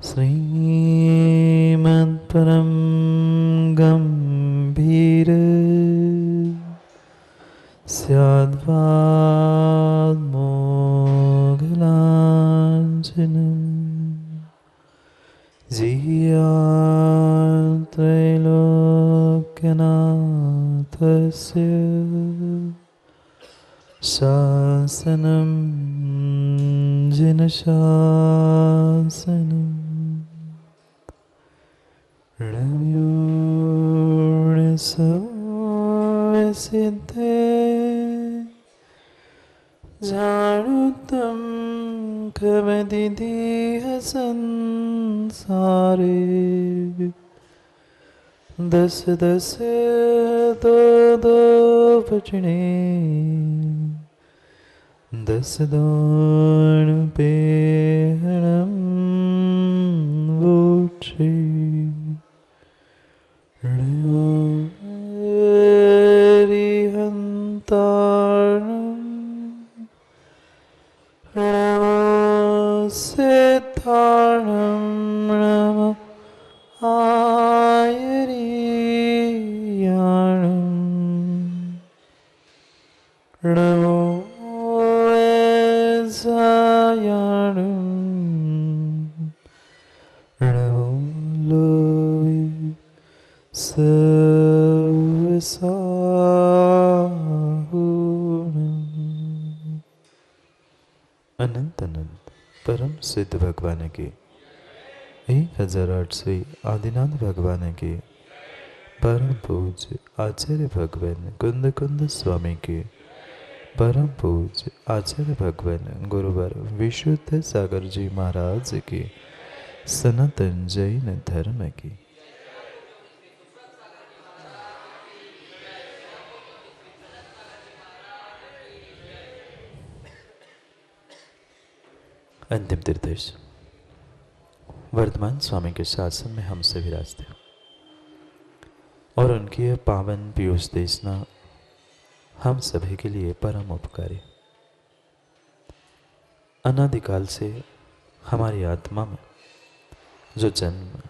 श्रीमत्परं गम्भीर स्याद्वाद्मोघलाञ्छनं त्रैलोक्यनाथस्य शासनं जिनशासनं रम्योणिसंसिद्धे जानुतं कमदिदीह संसारे दस दस दो दो बचने दस दोण पे हणम वोक्षे हरिहंतारणं सिद्धारणं नमो आयर्याणं नमो वैसायाणं नमो लोवे सर्वसाहुणम्। अनंत अनंत परम सिद्ध भगवान के 1008वीं आदिनाथ भगवान के परम पूज्य आचार्य भगवान कुंद कुंद स्वामी के परम पूज्य आचार्य भगवान गुरुवर विशुद्ध सागर जी महाराज के सनातन जैन धर्म की अंतिम तीर्थेश वर्तमान स्वामी के शासन में हमसे विराजते और उनकी यह पावन पीयूष देशना हम सभी के लिए परम उपकारी। अनादिकाल से हमारी आत्मा में जो जन्म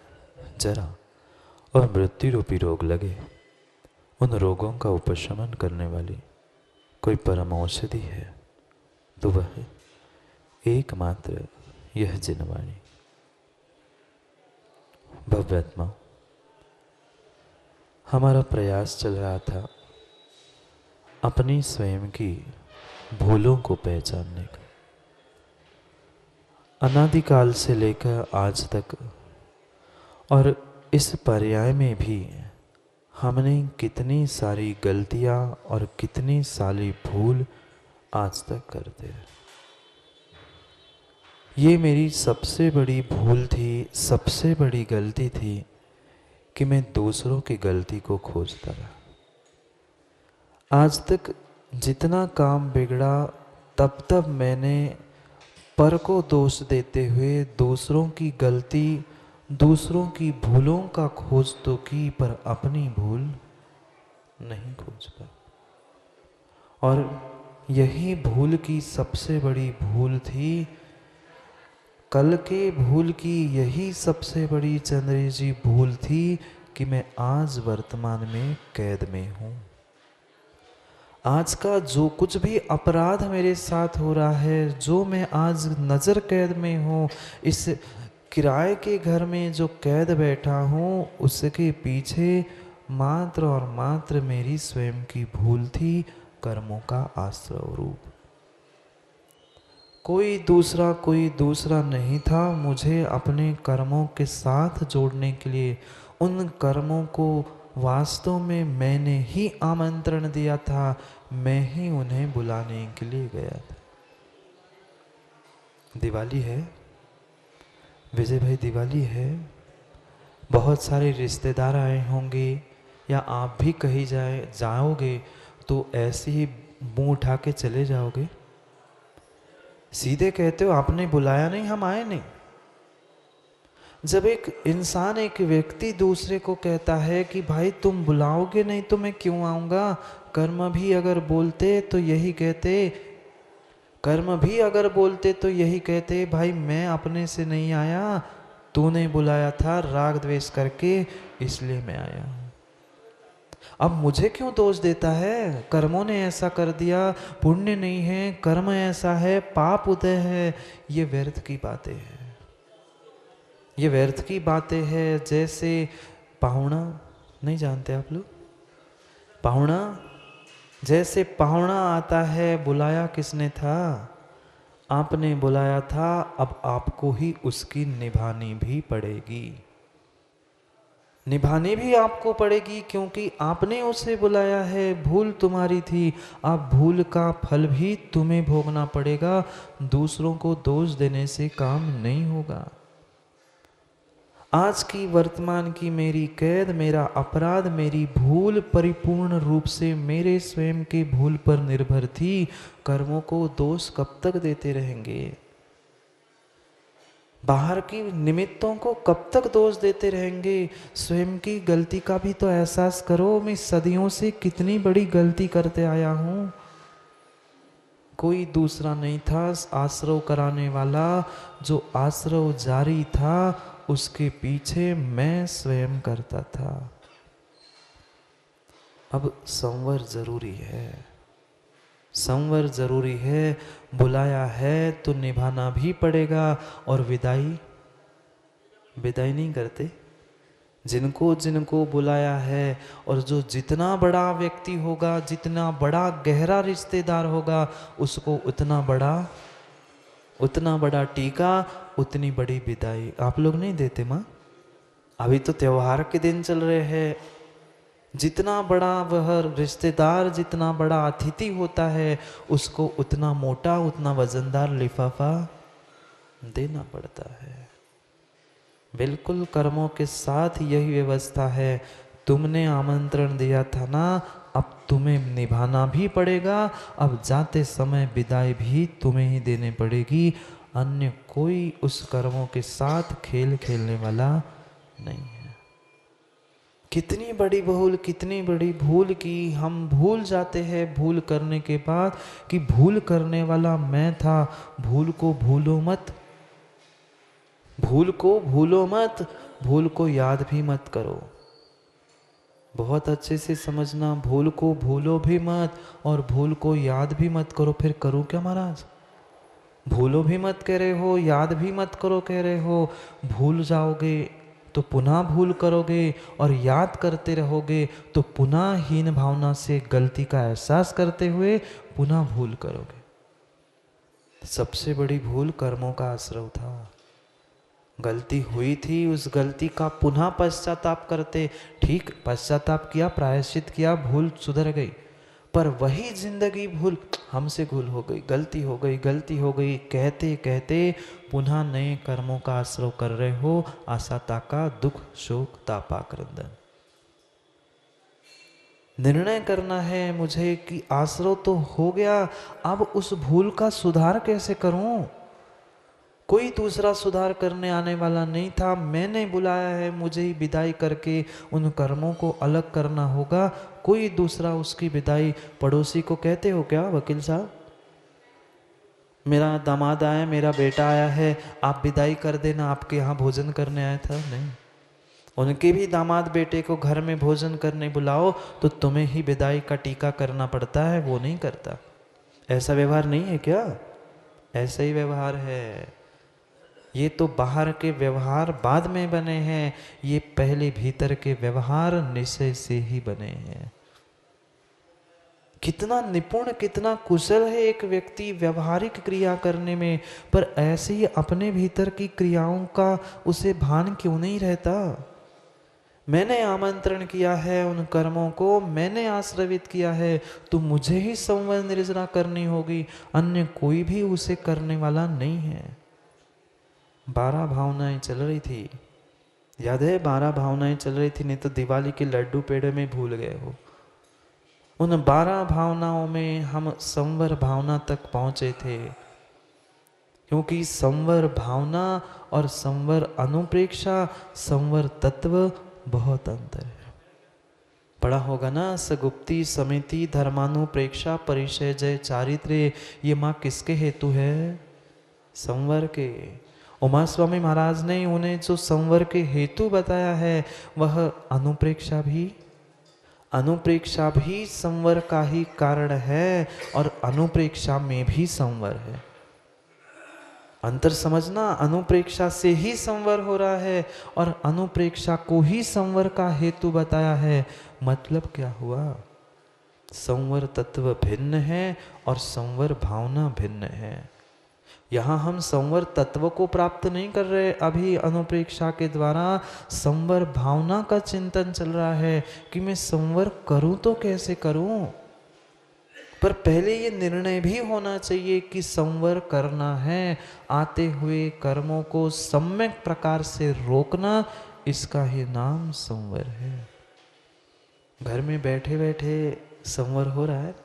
जरा और मृत्यु रूपी रोग लगे, उन रोगों का उपशमन करने वाली कोई परम औषधि है तो वह एकमात्र यह जिनवाणी। भव्यात्मा, हमारा प्रयास चल रहा था अपनी स्वयं की भूलों को पहचानने का। अनादिकाल से लेकर आज तक और इस पर्याय में भी हमने कितनी सारी गलतियां और कितनी सारी भूल आज तक करते हैं। ये मेरी सबसे बड़ी भूल थी, सबसे बड़ी गलती थी कि मैं दूसरों की गलती को खोजता रहा। आज तक जितना काम बिगड़ा तब तब मैंने पर को दोष देते हुए दूसरों की गलती, दूसरों की भूलों का खोज तो की, पर अपनी भूल नहीं खोज पाया। और यही भूल की सबसे बड़ी भूल थी, कल के भूल की यही सबसे बड़ी चंद्री जी भूल थी कि मैं आज वर्तमान में कैद में हूँ। आज का जो कुछ भी अपराध मेरे साथ हो रहा है, जो मैं आज नज़र कैद में हूँ, इस किराए के घर में जो कैद बैठा हूँ, उसके पीछे मात्र और मात्र मेरी स्वयं की भूल थी, कर्मों का आश्रय रूप। कोई दूसरा नहीं था मुझे अपने कर्मों के साथ जोड़ने के लिए। उन कर्मों को वास्तव में मैंने ही आमंत्रण दिया था, मैं ही उन्हें बुलाने के लिए गया था। दिवाली है विजय भाई, दिवाली है, बहुत सारे रिश्तेदार आए होंगे या आप भी कहीं जाओगे तो ऐसे ही मुंह उठा के चले जाओगे? सीधे कहते हो आपने बुलाया नहीं, हम आए नहीं। जब एक इंसान, एक व्यक्ति दूसरे को कहता है कि भाई तुम बुलाओगे नहीं तो मैं क्यों आऊँगा, कर्म भी अगर बोलते तो यही कहते भाई मैं अपने से नहीं आया, तूने बुलाया था राग द्वेष करके, इसलिए मैं आया हूं। अब मुझे क्यों दोष देता है? कर्मों ने ऐसा कर दिया, पुण्य नहीं है, कर्म ऐसा है, पाप उदय है। ये व्यर्थ की बातें हैं, ये व्यर्थ की बातें हैं। जैसे पाहुणा, नहीं जानते आप लोग पाहुणा? जैसे पाहुणा आता है, बुलाया किसने था? आपने बुलाया था। अब आपको ही उसकी निभानी भी पड़ेगी, निभानी भी आपको पड़ेगी, क्योंकि आपने उसे बुलाया है। भूल तुम्हारी थी, अब भूल का फल भी तुम्हें भोगना पड़ेगा। दूसरों को दोष देने से काम नहीं होगा। आज की वर्तमान की मेरी कैद, मेरा अपराध, मेरी भूल परिपूर्ण रूप से मेरे स्वयं के भूल पर निर्भर थी। कर्मों को दोष कब तक देते रहेंगे? बाहर की निमित्तों को कब तक दोष देते रहेंगे? स्वयं की गलती का भी तो एहसास करो। मैं सदियों से कितनी बड़ी गलती करते आया हूं। कोई दूसरा नहीं था आश्रव कराने वाला। जो आश्रव जारी था उसके पीछे मैं स्वयं करता था। अब संवर जरूरी है, संवर जरूरी है। बुलाया है तो निभाना भी पड़ेगा। और विदाई, विदाई नहीं करते जिनको जिनको बुलाया है। और जो जितना बड़ा व्यक्ति होगा, जितना बड़ा गहरा रिश्तेदार होगा, उसको उतना बड़ा टीका, उतनी बड़ी विदाई। आप लोग नहीं देते माँ? अभी तो त्योहार के दिन चल रहे हैं। जितना बड़ा वह रिश्तेदार, जितना बड़ा अतिथि होता है, उसको उतना मोटा, उतना वजनदार लिफाफा देना पड़ता है। बिल्कुल कर्मों के साथ यही व्यवस्था है। तुमने आमंत्रण दिया था ना, अब तुम्हें निभाना भी पड़ेगा। अब जाते समय विदाई भी तुम्हें ही देनी पड़ेगी। अन्य कोई उस कर्मों के साथ खेल खेलने वाला नहीं है। कितनी बड़ी भूल, कितनी बड़ी भूल की हम भूल जाते हैं भूल करने के बाद कि भूल करने वाला मैं था। भूल को भूलो मत, भूल को भूलो मत, भूल को याद भी मत करो। बहुत अच्छे से समझना, भूल को भूलो भी मत और भूल को याद भी मत करो। फिर करो क्या महाराज? भूलो भी मत कह रहे हो, याद भी मत करो कह रहे हो। भूल जाओगे तो पुनः भूल करोगे, और याद करते रहोगे तो पुनः हीन भावना से गलती का एहसास करते हुए पुनः भूल करोगे। सबसे बड़ी भूल कर्मों का आश्रव था। गलती हुई थी, उस गलती का पुनः पश्चाताप करते। ठीक, पश्चाताप किया, प्रायश्चित किया, भूल सुधर गई। पर वही जिंदगी भूल, हमसे भूल हो गई, गलती हो गई, गलती हो गई कहते कहते पुनः नए कर्मों का आश्रव कर रहे हो। आशा ताका दुख शोक तापा क्रंदन। निर्णय करना है मुझे कि आश्रव तो हो गया, अब उस भूल का सुधार कैसे करूं? कोई दूसरा सुधार करने आने वाला नहीं था। मैंने बुलाया है, मुझे ही विदाई करके उन कर्मों को अलग करना होगा। कोई दूसरा उसकी विदाई पड़ोसी को कहते हो क्या? वकील साहब, मेरा दामाद आया, मेरा बेटा आया है, आप विदाई कर देना, आपके यहाँ भोजन करने आया था। नहीं, उनके भी दामाद बेटे को घर में भोजन करने बुलाओ तो तुम्हें ही विदाई का टीका करना पड़ता है, वो नहीं करता। ऐसा व्यवहार नहीं है क्या? ऐसा ही व्यवहार है। ये तो बाहर के व्यवहार बाद में बने हैं, ये पहले भीतर के व्यवहार निश्चय से ही बने हैं। कितना निपुण, कितना कुशल है एक व्यक्ति व्यवहारिक क्रिया करने में, पर ऐसे ही अपने भीतर की क्रियाओं का उसे भान क्यों नहीं रहता? मैंने आमंत्रण किया है उन कर्मों को, मैंने आश्रवित किया है, तो मुझे ही संवर निर्जरा करनी होगी, अन्य कोई भी उसे करने वाला नहीं है। 12 भावनाएं चल रही थी, याद है? 12 भावनाएं चल रही थी, नहीं तो दिवाली के लड्डू पेड़े में भूल गए हो। उन 12 भावनाओं में हम संवर भावना तक पहुंचे थे, क्योंकि संवर भावना और संवर अनुप्रेक्षा, संवर तत्व बहुत अंतर है। पढ़ा होगा ना, सगुप्ती समिति धर्मानुप्रेक्षा परिचय जय चारित्र्य। ये माँ किसके हेतु है? संवर के। उमा स्वामी महाराज ने उन्हें जो संवर के हेतु बताया है वह अनुप्रेक्षा भी संवर का ही कारण है और अनुप्रेक्षा में भी संवर है। अंतर समझना, अनुप्रेक्षा से ही संवर हो रहा है और अनुप्रेक्षा को ही संवर का हेतु बताया है। मतलब क्या हुआ? संवर तत्व भिन्न है और संवर भावना भिन्न है। यहाँ हम संवर तत्व को प्राप्त नहीं कर रहे, अभी अनुप्रेक्षा के द्वारा संवर भावना का चिंतन चल रहा है कि मैं संवर करूं तो कैसे करूं। पर पहले ये निर्णय भी होना चाहिए कि संवर करना है, आते हुए कर्मों को सम्यक प्रकार से रोकना, इसका ही नाम संवर है। घर में बैठे बैठे संवर हो रहा है,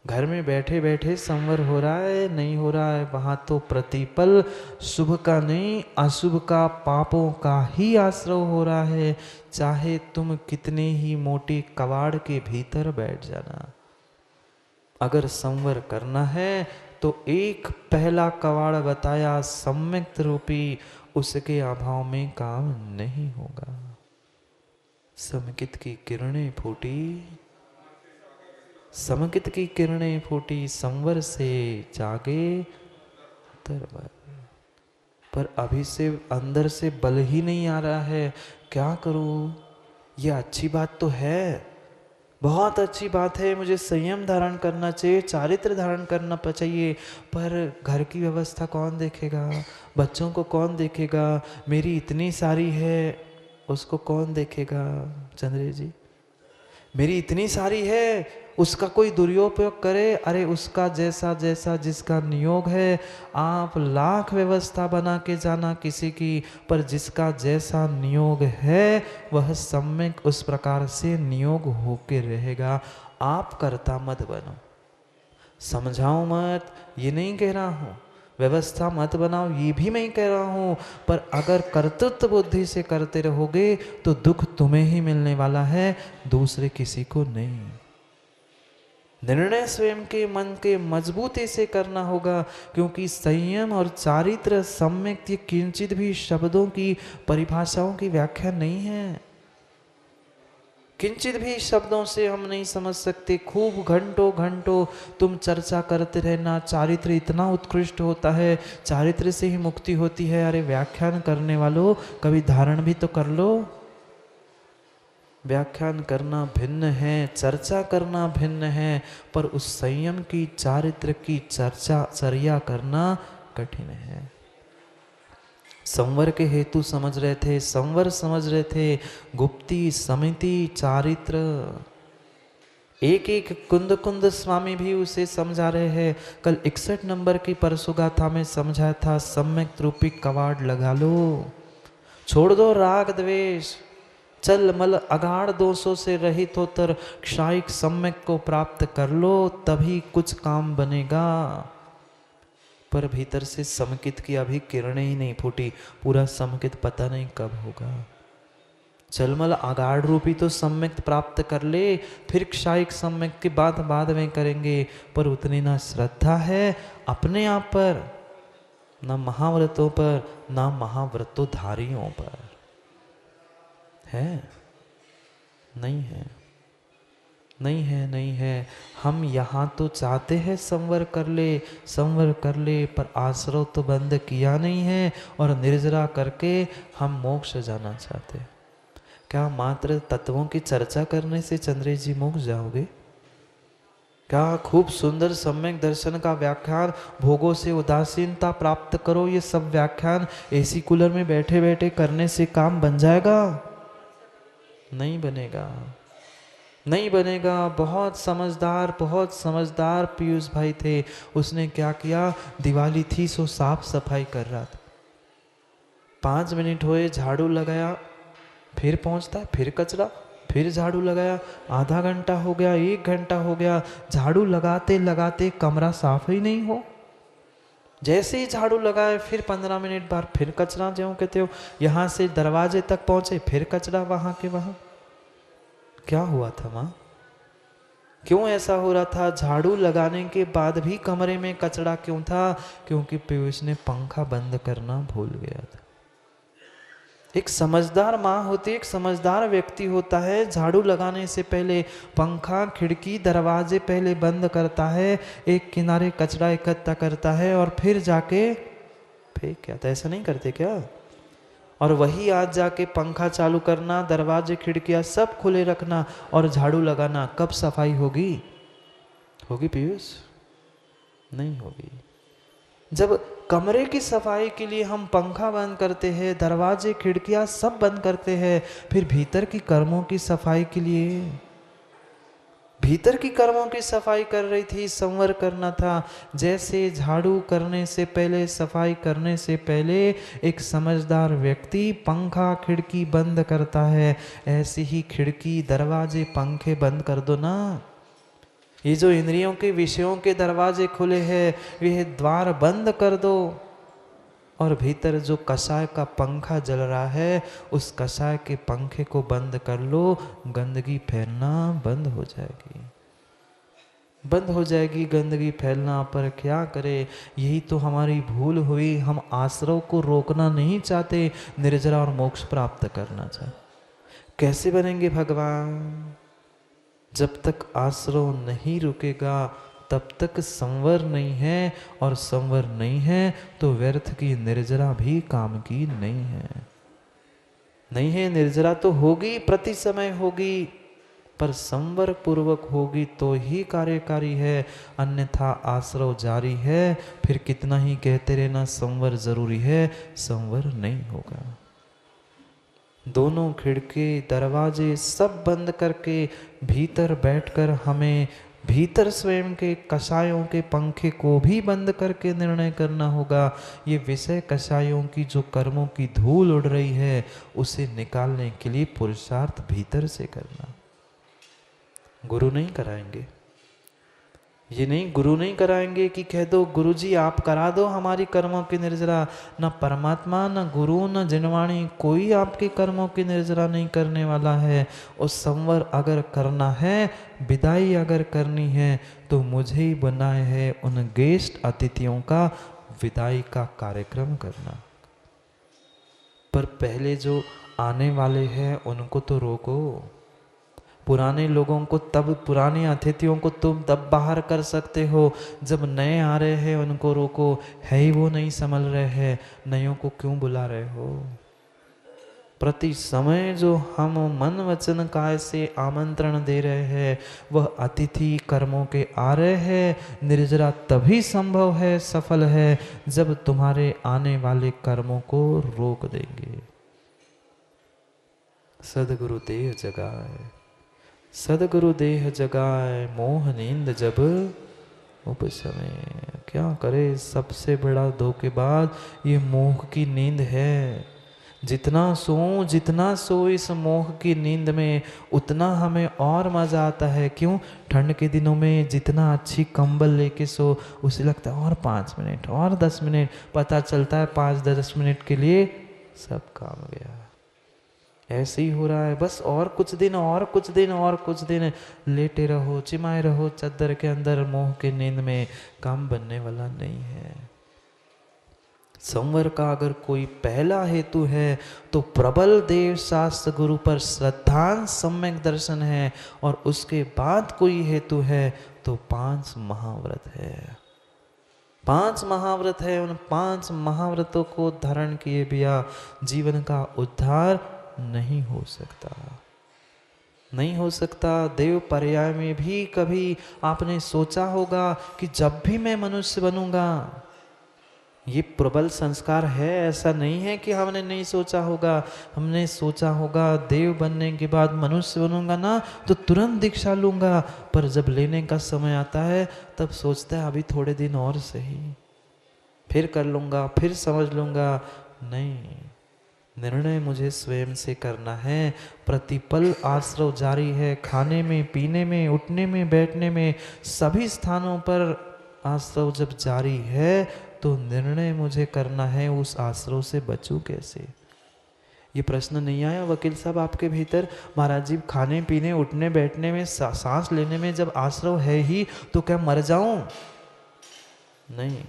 घर में बैठे बैठे संवर हो रहा है, नहीं हो रहा है, वहां तो प्रतिपल शुभ का नहीं अशुभ का, पापों का ही आश्रय हो रहा है। चाहे तुम कितने ही मोटे कबाड़ के भीतर बैठ जाना, अगर संवर करना है तो एक पहला कवाड़ बताया सम्यक रूपी, उसके अभाव में काम नहीं होगा। समकित की किरणें फूटी, समकित की किरणें फूटी, संवर से जागे दरबार। पर अभी से अंदर से बल ही नहीं आ रहा है, क्या करूं? ये अच्छी बात तो है, बहुत अच्छी बात है, मुझे संयम धारण करना चाहिए, चारित्र धारण करना चाहिए, पर घर की व्यवस्था कौन देखेगा, बच्चों को कौन देखेगा, मेरी इतनी सारी है उसको कौन देखेगा? चंद्र जी, मेरी इतनी सारी है, उसका कोई दुरुपयोग करे, अरे उसका जैसा जैसा जिसका नियोग है, आप लाख व्यवस्था बना के जाना किसी की, पर जिसका जैसा नियोग है वह सम्यक उस प्रकार से नियोग होके रहेगा। आप कर्ता मत बनो, समझाओ मत, ये नहीं कह रहा हूँ, व्यवस्था मत बनाओ ये भी मैं कह रहा हूँ, पर अगर कर्तृत्व बुद्धि से करते रहोगे तो दुख तुम्हें ही मिलने वाला है, दूसरे किसी को नहीं। निर्णय स्वयं के मन के मजबूती से करना होगा, क्योंकि संयम और चारित्र सम्यक ये किंचित भी शब्दों की परिभाषाओं की व्याख्या नहीं है, किंचित भी शब्दों से हम नहीं समझ सकते। खूब घंटों घंटों तुम चर्चा करते रहना, चारित्र इतना उत्कृष्ट होता है, चारित्र से ही मुक्ति होती है। अरे व्याख्यान करने वालों, कभी धारण भी तो कर लो। व्याख्यान करना भिन्न है, चर्चा करना भिन्न है, पर उस संयम की चारित्र की चर्या करना कठिन है। संवर के हेतु समझ रहे थे, संवर समझ रहे थे, गुप्ती समिति चारित्र, एक एक कुंद कुंद स्वामी भी उसे समझा रहे हैं। कल 61 नंबर की परसुगाथा में समझाया था, सम्यक रूपी कवाड़ लगा लो, छोड़ दो राग द्वेष, चल मल अगाढ़ दोषों से रहित होकर क्षायिक सम्यक को प्राप्त कर लो, तभी कुछ काम बनेगा। पर भीतर से समकित की अभी किरणें ही नहीं फूटी, पूरा समकित पता नहीं कब होगा। चलमल अगाढ़ रूपी तो सम्यक प्राप्त कर ले, फिर क्षायिक सम्यक की बात बाद में करेंगे। पर उतनी ना श्रद्धा है अपने आप पर, ना महाव्रतों पर, ना महाव्रतोधारियों पर है, नहीं है, नहीं है, नहीं है। हम यहाँ तो चाहते हैं संवर कर ले, संवर कर ले, पर आश्रव तो बंद किया नहीं है और निर्जरा करके हम मोक्ष जाना चाहते हैं। क्या मात्र तत्वों की चर्चा करने से चंद्रेश जी मोक्ष जाओगे? क्या खूब सुंदर सम्यक दर्शन का व्याख्यान, भोगों से उदासीनता प्राप्त करो, ये सब व्याख्यान एसी कूलर में बैठे बैठे करने से काम बन जाएगा? नहीं बनेगा, नहीं बनेगा। बहुत समझदार पीयूष भाई थे, उसने क्या किया, दिवाली थी सो साफ सफाई कर रहा था, 5 मिनट हुए झाड़ू लगाया, फिर पहुंचता, फिर कचरा, फिर झाड़ू लगाया, आधा घंटा हो गया, 1 घंटा हो गया, झाड़ू लगाते लगाते कमरा साफ ही नहीं हो। जैसे ही झाड़ू लगाए फिर 15 मिनट बाद फिर कचरा, जो कहते हो यहाँ से दरवाजे तक पहुंचे फिर कचरा, वहां के वहां। क्या हुआ था माँ? क्यों ऐसा हो रहा था? झाड़ू लगाने के बाद भी कमरे में कचरा क्यों था? क्योंकि पीयूष ने पंखा बंद करना भूल गया था। एक समझदार माँ होती है, एक समझदार व्यक्ति होता है, झाड़ू लगाने से पहले पंखा, खिड़की, दरवाजे पहले बंद करता है, एक किनारे कचरा इकट्ठा करता है और फिर जाके फेंक क्या था। ऐसा नहीं करते क्या? और वही आज जाके पंखा चालू करना, दरवाजे खिड़कियां सब खुले रखना और झाड़ू लगाना, कब सफाई होगी? होगी पीयूष? नहीं होगी। जब कमरे की सफाई के लिए हम पंखा बंद करते हैं, दरवाजे खिड़कियां सब बंद करते हैं, फिर भीतर की कर्मों की सफाई के लिए, भीतर की कर्मों की सफाई कर रही थी, संवर करना था। जैसे झाड़ू करने से पहले, सफाई करने से पहले एक समझदार व्यक्ति पंखा खिड़की बंद करता है, ऐसे ही खिड़की दरवाजे पंखे बंद कर दो ना। ये जो इंद्रियों के विषयों के दरवाजे खुले हैं, वे द्वार बंद कर दो और भीतर जो कषाय का पंखा जल रहा है, उस कषाय के पंखे को बंद कर लो, गंदगी फैलना बंद हो जाएगी। बंद हो जाएगी गंदगी फैलना। पर क्या करे, यही तो हमारी भूल हुई। हम आश्रव को रोकना नहीं चाहते, निर्जरा और मोक्ष प्राप्त करना चाहते। कैसे बनेंगे भगवान? जब तक आश्रव नहीं रुकेगा तब तक संवर नहीं है, और संवर नहीं है तो व्यर्थ की निर्जरा भी काम की नहीं है। नहीं है, निर्जरा तो होगी, प्रति समय होगी, पर संवर पूर्वक होगी तो ही कार्यकारी है, अन्यथा आश्रव जारी है। फिर कितना ही कहते रहना संवर जरूरी है, संवर नहीं होगा। दोनों खिड़की दरवाजे सब बंद करके भीतर बैठकर हमें भीतर स्वयं के कषायों के पंखे को भी बंद करके निर्णय करना होगा। ये विषय कषायों की जो कर्मों की धूल उड़ रही है, उसे निकालने के लिए पुरुषार्थ भीतर से करना। गुरु नहीं कराएंगे, ये नहीं, गुरु नहीं कराएंगे कि कह दो गुरुजी आप करा दो हमारी कर्मों की निर्जरा। न परमात्मा, न गुरु, न जिनवाणी, कोई आपके कर्मों की निर्जरा नहीं करने वाला है। और संवर अगर करना है, विदाई अगर करनी है, तो मुझे ही बनाए है उन गेस्ट अतिथियों का विदाई का कार्यक्रम करना। पर पहले जो आने वाले हैं उनको तो रोको। पुराने लोगों को तब, पुराने अतिथियों को तुम तब बाहर कर सकते हो जब नए आ रहे हैं उनको रोको। है ही वो नहीं संभल रहे हैं, नयों को क्यों बुला रहे हो? प्रति समय जो हम मन वचन काय से आमंत्रण दे रहे हैं, वह अतिथि कर्मों के आ रहे हैं। निर्जरा तभी संभव है, सफल है, जब तुम्हारे आने वाले कर्मों को रोक देंगे। सदगुरु देह जगाए, सदगुरु देह जगाए, मोह नींद जब उपसमे। क्या करे, सबसे बड़ा धोखेबाज ये मोह की नींद है। जितना सो इस मोह की नींद में, उतना हमें और मजा आता है। क्यों? ठंड के दिनों में जितना अच्छी कंबल लेके सो, उसे लगता है और 5 मिनट और 10 मिनट, पता चलता है 5-10 मिनट के लिए सब काम गया। ऐसे ही हो रहा है, बस और कुछ दिन और कुछ दिन और कुछ दिन लेटे रहो, चिमाए रहो चादर के अंदर, मोह के नींद में। काम बनने वाला नहीं है। संवर का अगर कोई पहला हेतु है तो प्रबल देव शास्त्र गुरु पर श्रद्धांश सम्यक दर्शन है, और उसके बाद कोई हेतु है तो 5 महाव्रत है। 5 महाव्रत है। उन 5 महाव्रतों को धारण किए बिना जीवन का उद्धार नहीं हो सकता, नहीं हो सकता। देव पर्याय में भी कभी आपने सोचा होगा कि जब भी मैं मनुष्य बनूंगा, ये प्रबल संस्कार है, ऐसा नहीं है कि हमने नहीं सोचा होगा। हमने सोचा होगा देव बनने के बाद मनुष्य बनूंगा ना तो तुरंत दीक्षा लूंगा, पर जब लेने का समय आता है तब सोचता है अभी थोड़े दिन और सही, फिर कर लूंगा, फिर समझ लूंगा। नहीं, निर्णय मुझे स्वयं से करना है। प्रतिपल आश्रव जारी है, खाने में, पीने में, उठने में, बैठने में, सभी स्थानों पर आश्रव जब जारी है तो निर्णय मुझे करना है उस आश्रव से बचूं कैसे। ये प्रश्न नहीं आया वकील साहब आपके भीतर? महाराज जी, खाने पीने उठने बैठने में सांस लेने में जब आश्रव है ही तो क्या मर जाऊं? नहीं,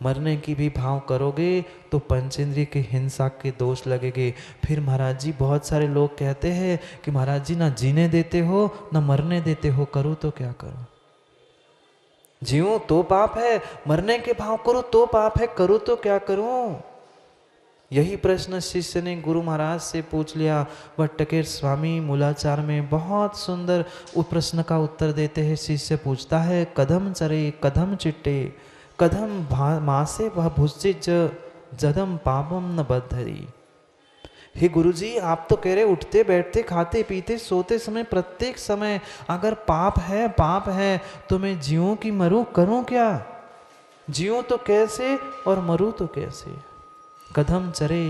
मरने की भी भाव करोगे तो पंचेंद्रिय के हिंसा के दोष लगेंगे। फिर महाराज जी बहुत सारे लोग कहते हैं कि महाराज जी ना जीने देते हो ना मरने देते हो, करूँ तो क्या करूँ? जीऊं तो पाप है, मरने के भाव करो तो पाप है, करूँ तो क्या करूँ? यही प्रश्न शिष्य ने गुरु महाराज से पूछ लिया। भट्टकेर स्वामी मूलाचार में बहुत सुंदर उस प्रश्न का उत्तर देते हैं। शिष्य पूछता है, कदम चरे कदम चिट्टे कदम मासे वह भुजिज जदम पापम न बद्धरी। हे गुरुजी, आप तो कह रहे उठते बैठते खाते पीते सोते समय प्रत्येक समय अगर पाप है तो मैं जीऊं कि मरूं, करूं क्या? जीऊं तो कैसे और मरूं तो कैसे? कदम चरे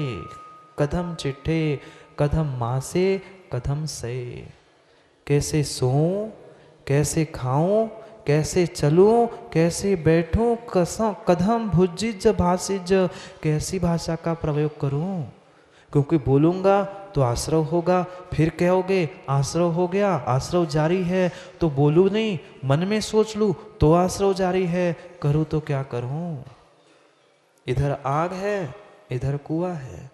कदम चिट्ठे कदम मासे कदम से। कैसे सोऊं, कैसे खाऊं, कैसे चलूं, कैसे बैठूं, कदम भुजिज भाषिज, कैसी भाषा का प्रयोग करूं? क्योंकि बोलूंगा तो आश्रव होगा, फिर कहोगे आश्रव हो गया, आश्रव जारी है, तो बोलूं नहीं, मन में सोच लूं तो आश्रव जारी है, करूं तो क्या करूं? इधर आग है, इधर कुआं है,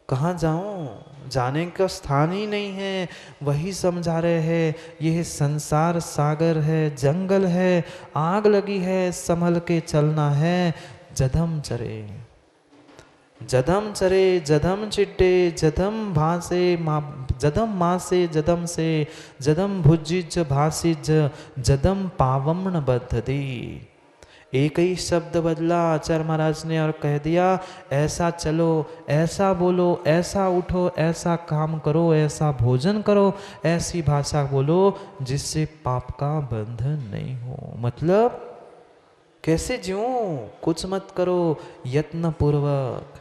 कहाँ जाऊं? जाने का स्थान ही नहीं है। वही समझा रहे हैं, यह संसार सागर है, जंगल है, आग लगी है, संभल के चलना है। जदम चरे जदम चरे जदम चिट्टे जदम भासे जदम मासे जदम से जदम भुजिज भासिज जदम पावम्न बद्धति। एक ही शब्द बदला आचार्य महाराज ने और कह दिया, ऐसा चलो, ऐसा बोलो, ऐसा उठो, ऐसा काम करो, ऐसा भोजन करो, ऐसी भाषा बोलो जिससे पाप का बंधन नहीं हो। मतलब कैसे जीऊं? कुछ मत करो, यत्न पूर्वक।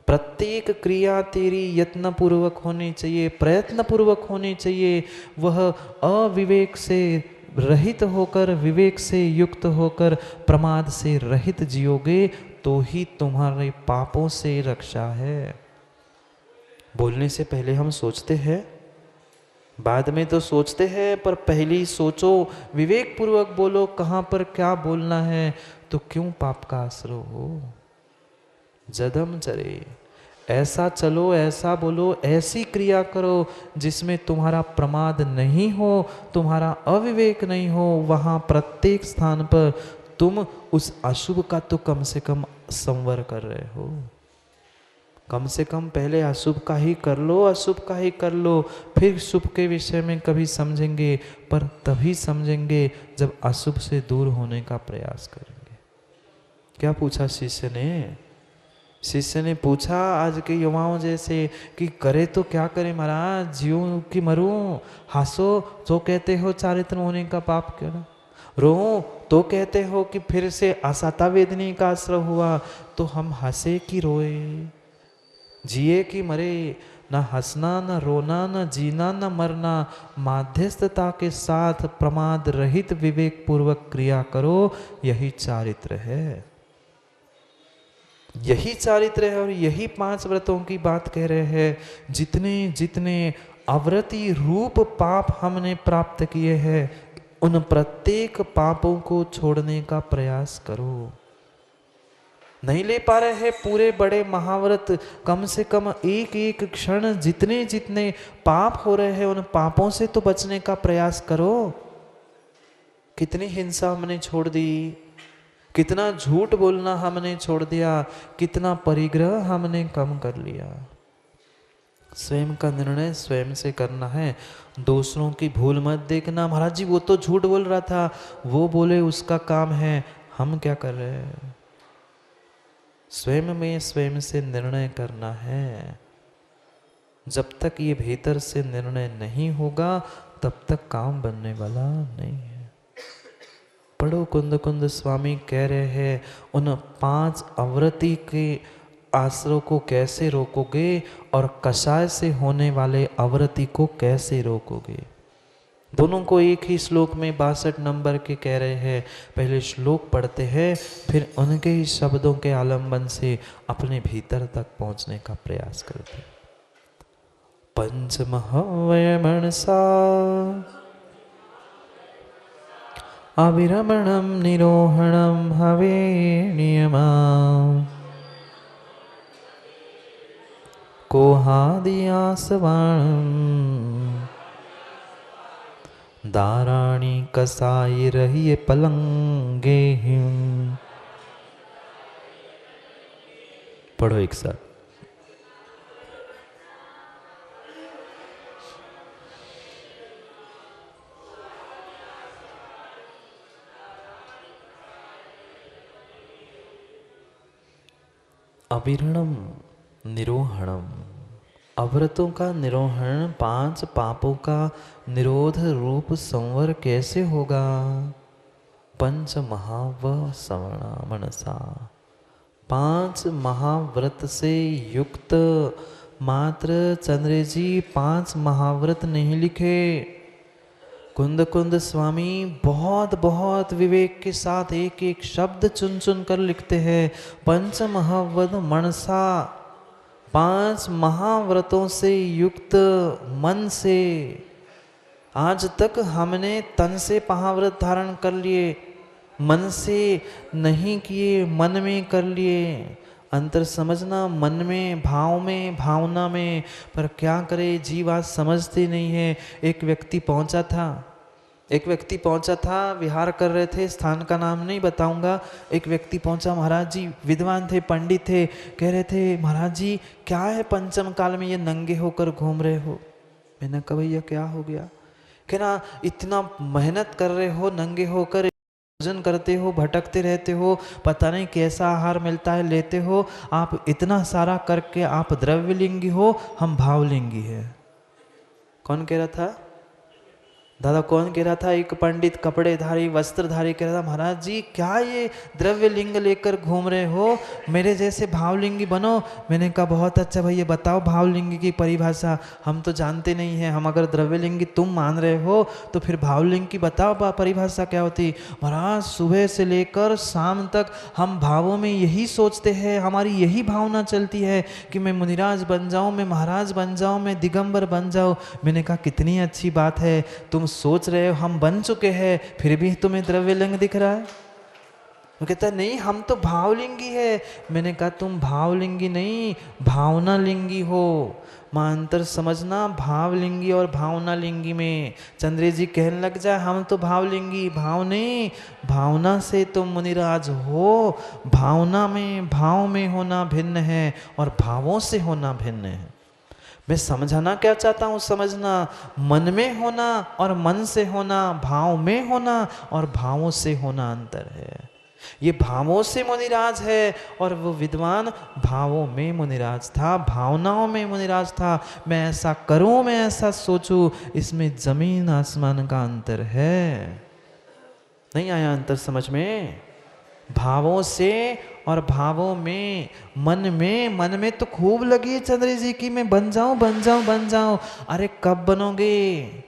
प्रत्येक क्रिया तेरी यत्न पूर्वक होनी चाहिए, प्रयत्न पूर्वक होनी चाहिए। वह अविवेक से रहित होकर, विवेक से युक्त होकर, प्रमाद से रहित जियोगे तो ही तुम्हारे पापों से रक्षा है। बोलने से पहले हम सोचते हैं, बाद में तो सोचते हैं, पर पहले ही सोचो, विवेक पूर्वक बोलो कहाँ पर क्या बोलना है, तो क्यों पाप का आश्रय हो। जदम चरे, ऐसा चलो, ऐसा बोलो, ऐसी क्रिया करो जिसमें तुम्हारा प्रमाद नहीं हो, तुम्हारा अविवेक नहीं हो। वहाँ प्रत्येक स्थान पर तुम उस अशुभ का तो कम से कम संवर कर रहे हो। कम से कम पहले अशुभ का ही कर लो, अशुभ का ही कर लो, फिर शुभ के विषय में कभी समझेंगे, पर तभी समझेंगे जब अशुभ से दूर होने का प्रयास करेंगे। क्या पूछा शिष्य ने? शिष्य ने पूछा आज के युवाओं जैसे कि करे तो क्या करे महाराज, जीऊं कि मरूं? हंसो तो कहते हो चारित्र होने का पाप क्यों? रो तो कहते हो कि फिर से असाता वेदनी का आश्रय हुआ, तो हम हंसे कि रोए, जिए कि मरे? न हंसना, न रोना, न जीना, न मरना, माध्यस्थता के साथ प्रमाद रहित विवेक पूर्वक क्रिया करो, यही चारित्र है। यही चारित्र है और यही 5 व्रतों की बात कह रहे हैं। जितने जितने अव्रति रूप पाप हमने प्राप्त किए हैं, उन प्रत्येक पापों को छोड़ने का प्रयास करो। नहीं ले पा रहे हैं पूरे बड़े महाव्रत, कम से कम एक एक क्षण जितने जितने पाप हो रहे हैं उन पापों से तो बचने का प्रयास करो। कितनी हिंसा हमने छोड़ दी, कितना झूठ बोलना हमने छोड़ दिया, कितना परिग्रह हमने कम कर लिया। स्वयं का निर्णय स्वयं से करना है। दूसरों की भूल मत देखना, महाराज जी वो तो झूठ बोल रहा था, वो बोले उसका काम है, हम क्या कर रहे हैं? स्वयं में स्वयं से निर्णय करना है। जब तक ये भीतर से निर्णय नहीं होगा तब तक काम बनने वाला नहीं है। पढ़ो, कुंद कुंद स्वामी कह रहे हैं, उन 5 अव्रति के आश्रय को कैसे रोकोगे और कषाय से होने वाले अव्रति को कैसे रोकोगे। दोनों को एक ही श्लोक में 62 नंबर के कह रहे हैं। पहले श्लोक पढ़ते हैं, फिर उनके ही शब्दों के आलंबन से अपने भीतर तक पहुंचने का प्रयास करते हैं। पंचमहावय मनसा अविरमणम निरोहणम हवे नियमा कोहादियासवाणम दाराणी कसाई रहिए पलंगे हिम। पढ़ो एक साथ। अविरणम निरोहणम, अव्रतों का निरोहण, 5 पापों का निरोध रूप संवर कैसे होगा? पंच महाव सवर्ण मनसा, 5 महाव्रत से युक्त। मात्र चंद्र जी 5 महाव्रत नहीं लिखे, कुंद कुंद स्वामी बहुत बहुत विवेक के साथ एक एक शब्द चुन चुन कर लिखते हैं। पंच महाव्रत मनसा, 5 महाव्रतों से युक्त मन से। आज तक हमने तन से महाव्रत धारण कर लिए, मन से नहीं किए, मन में कर लिए। अंतर समझना, मन में, भाव में, भावना में। पर क्या करे, जीव आज समझते नहीं है। एक व्यक्ति पहुंचा था, विहार कर रहे थे, स्थान का नाम नहीं बताऊंगा। एक व्यक्ति पहुंचा, महाराज जी विद्वान थे, पंडित थे, कह रहे थे महाराज जी क्या है पंचम काल में ये नंगे होकर घूम रहे हो? मैंने कहा भैया क्या हो गया? कहना इतना मेहनत कर रहे हो, नंगे होकर भोजन करते हो, भटकते रहते हो, पता नहीं कैसा आहार मिलता है लेते हो, आप इतना सारा करके आप द्रव्यलिंगी हो, हम भावलिंगी है। कौन कह रहा था दादा? कौन कह रहा था? एक पंडित कपड़ेधारी वस्त्रधारी कह रहा था महाराज जी क्या ये द्रव्य लिंग लेकर घूम रहे हो, मेरे जैसे भावलिंगी बनो। मैंने कहा बहुत अच्छा भैया बताओ भावलिंगी की परिभाषा, हम तो जानते नहीं हैं। हम अगर द्रव्यलिंगी तुम मान रहे हो तो फिर भावलिंग की बताओ परिभाषा क्या होती? महाराज सुबह से लेकर शाम तक हम भावों में यही सोचते हैं, हमारी यही भावना चलती है कि मैं मुनिराज बन जाऊं, मैं महाराज बन जाऊं, मैं दिगंबर बन जाऊं। मैंने कहा कितनी अच्छी बात है, तुम सोच रहे हो, हम बन चुके हैं, फिर भी तुम्हें द्रव्यलिंग दिख रहा है। वो कहता नहीं हम तो भावलिंगी है। मैंने कहा तुम भावलिंगी नहीं, भावना लिंगी हो। मां अंतर समझना, भावलिंगी और भावना लिंगी में। चंद्र जी कहने लग जाए हम तो भावलिंगी, भाव नहीं, भावना से तुम मुनिराज हो। भावना में, भाव में होना भिन्न है और भावों से होना भिन्न है। मैं समझाना क्या चाहता हूँ समझना, मन में होना और मन से होना, भाव में होना और भावों से होना अंतर है। ये भावों से मुनिराज है और वो विद्वान भावों में मुनिराज था, भावनाओं में मुनिराज था। मैं ऐसा करूं, मैं ऐसा सोचूं, इसमें जमीन आसमान का अंतर है। नहीं आया अंतर समझ में? भावों से और भावों में, मन में तो खूब लगी है चंद्र जी की मैं बन जाऊं बन जाऊं बन जाऊं। अरे कब बनोगे?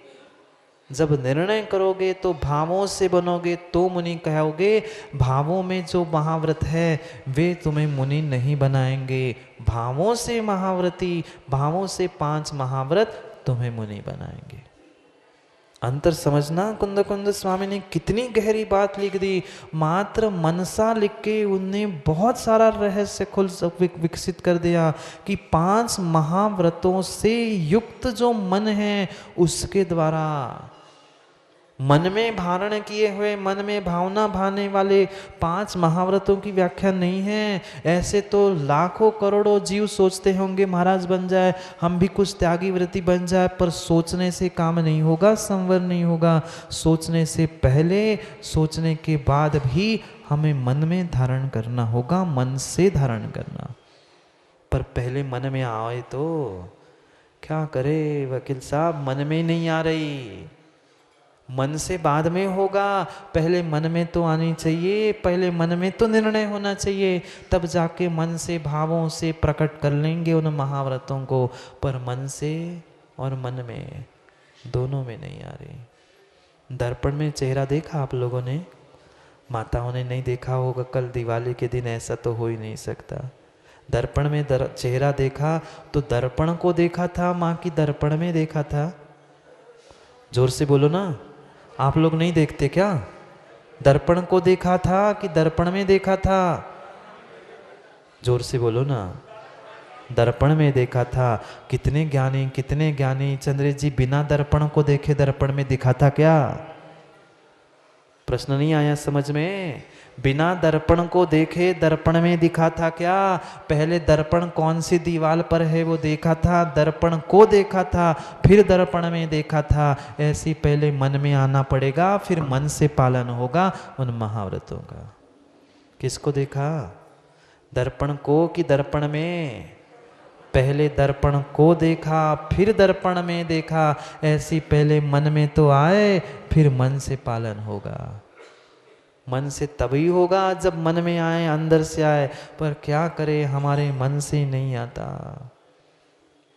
जब निर्णय करोगे तो भावों से बनोगे तो मुनि कहोगे। भावों में जो महाव्रत है वे तुम्हें मुनि नहीं बनाएंगे, भावों से महाव्रती, भावों से 5 महाव्रत तुम्हें मुनि बनाएंगे। अंतर समझना, कुंद कुंद स्वामी ने कितनी गहरी बात लिख दी। मात्र मनसा लिख के उनने बहुत सारा रहस्य खुल विकसित कर दिया कि 5 महाव्रतों से युक्त जो मन है उसके द्वारा, मन में धारण किए हुए, मन में भावना भाने वाले 5 महाव्रतों की व्याख्या नहीं है। ऐसे तो लाखों करोड़ों जीव सोचते होंगे महाराज बन जाए, हम भी कुछ त्यागी व्रति बन जाए, पर सोचने से काम नहीं होगा, संवर नहीं होगा। सोचने से पहले, सोचने के बाद भी हमें मन में धारण करना होगा, मन से धारण करना। पर पहले मन में आए तो क्या करे वकील साहब, मन में नहीं आ रही। मन से बाद में होगा, पहले मन में तो आनी चाहिए, पहले मन में तो निर्णय होना चाहिए, तब जाके मन से, भावों से प्रकट कर लेंगे उन महाव्रतों को। पर मन से और मन में दोनों में नहीं आ रही। दर्पण में चेहरा देखा आप लोगों ने? माताओं ने नहीं देखा होगा, कल दिवाली के दिन ऐसा तो हो ही नहीं सकता। दर्पण में चेहरा देखा तो दर्पण को देखा था माँ की दर्पण में देखा था? जोर से बोलो ना, आप लोग नहीं देखते क्या? दर्पण को देखा था कि दर्पण में देखा था? जोर से बोलो ना, दर्पण में देखा था। कितने ज्ञानी चंद्रेश जी बिना दर्पण को देखे दर्पण में दिखा था क्या? प्रश्न नहीं आया समझ में? बिना दर्पण को देखे दर्पण में दिखा था क्या? पहले दर्पण कौन सी दीवार पर है वो देखा था, दर्पण को देखा था, फिर दर्पण में देखा था। ऐसी पहले मन में आना पड़ेगा, फिर मन से पालन होगा उन महाव्रतों का। किसको देखा? दर्पण को कि दर्पण में? पहले दर्पण को देखा फिर दर्पण में देखा। ऐसी पहले मन में तो आए, फिर मन से पालन होगा। मन से तभी होगा जब मन में आए, अंदर से आए। पर क्या करे, हमारे मन से नहीं आता,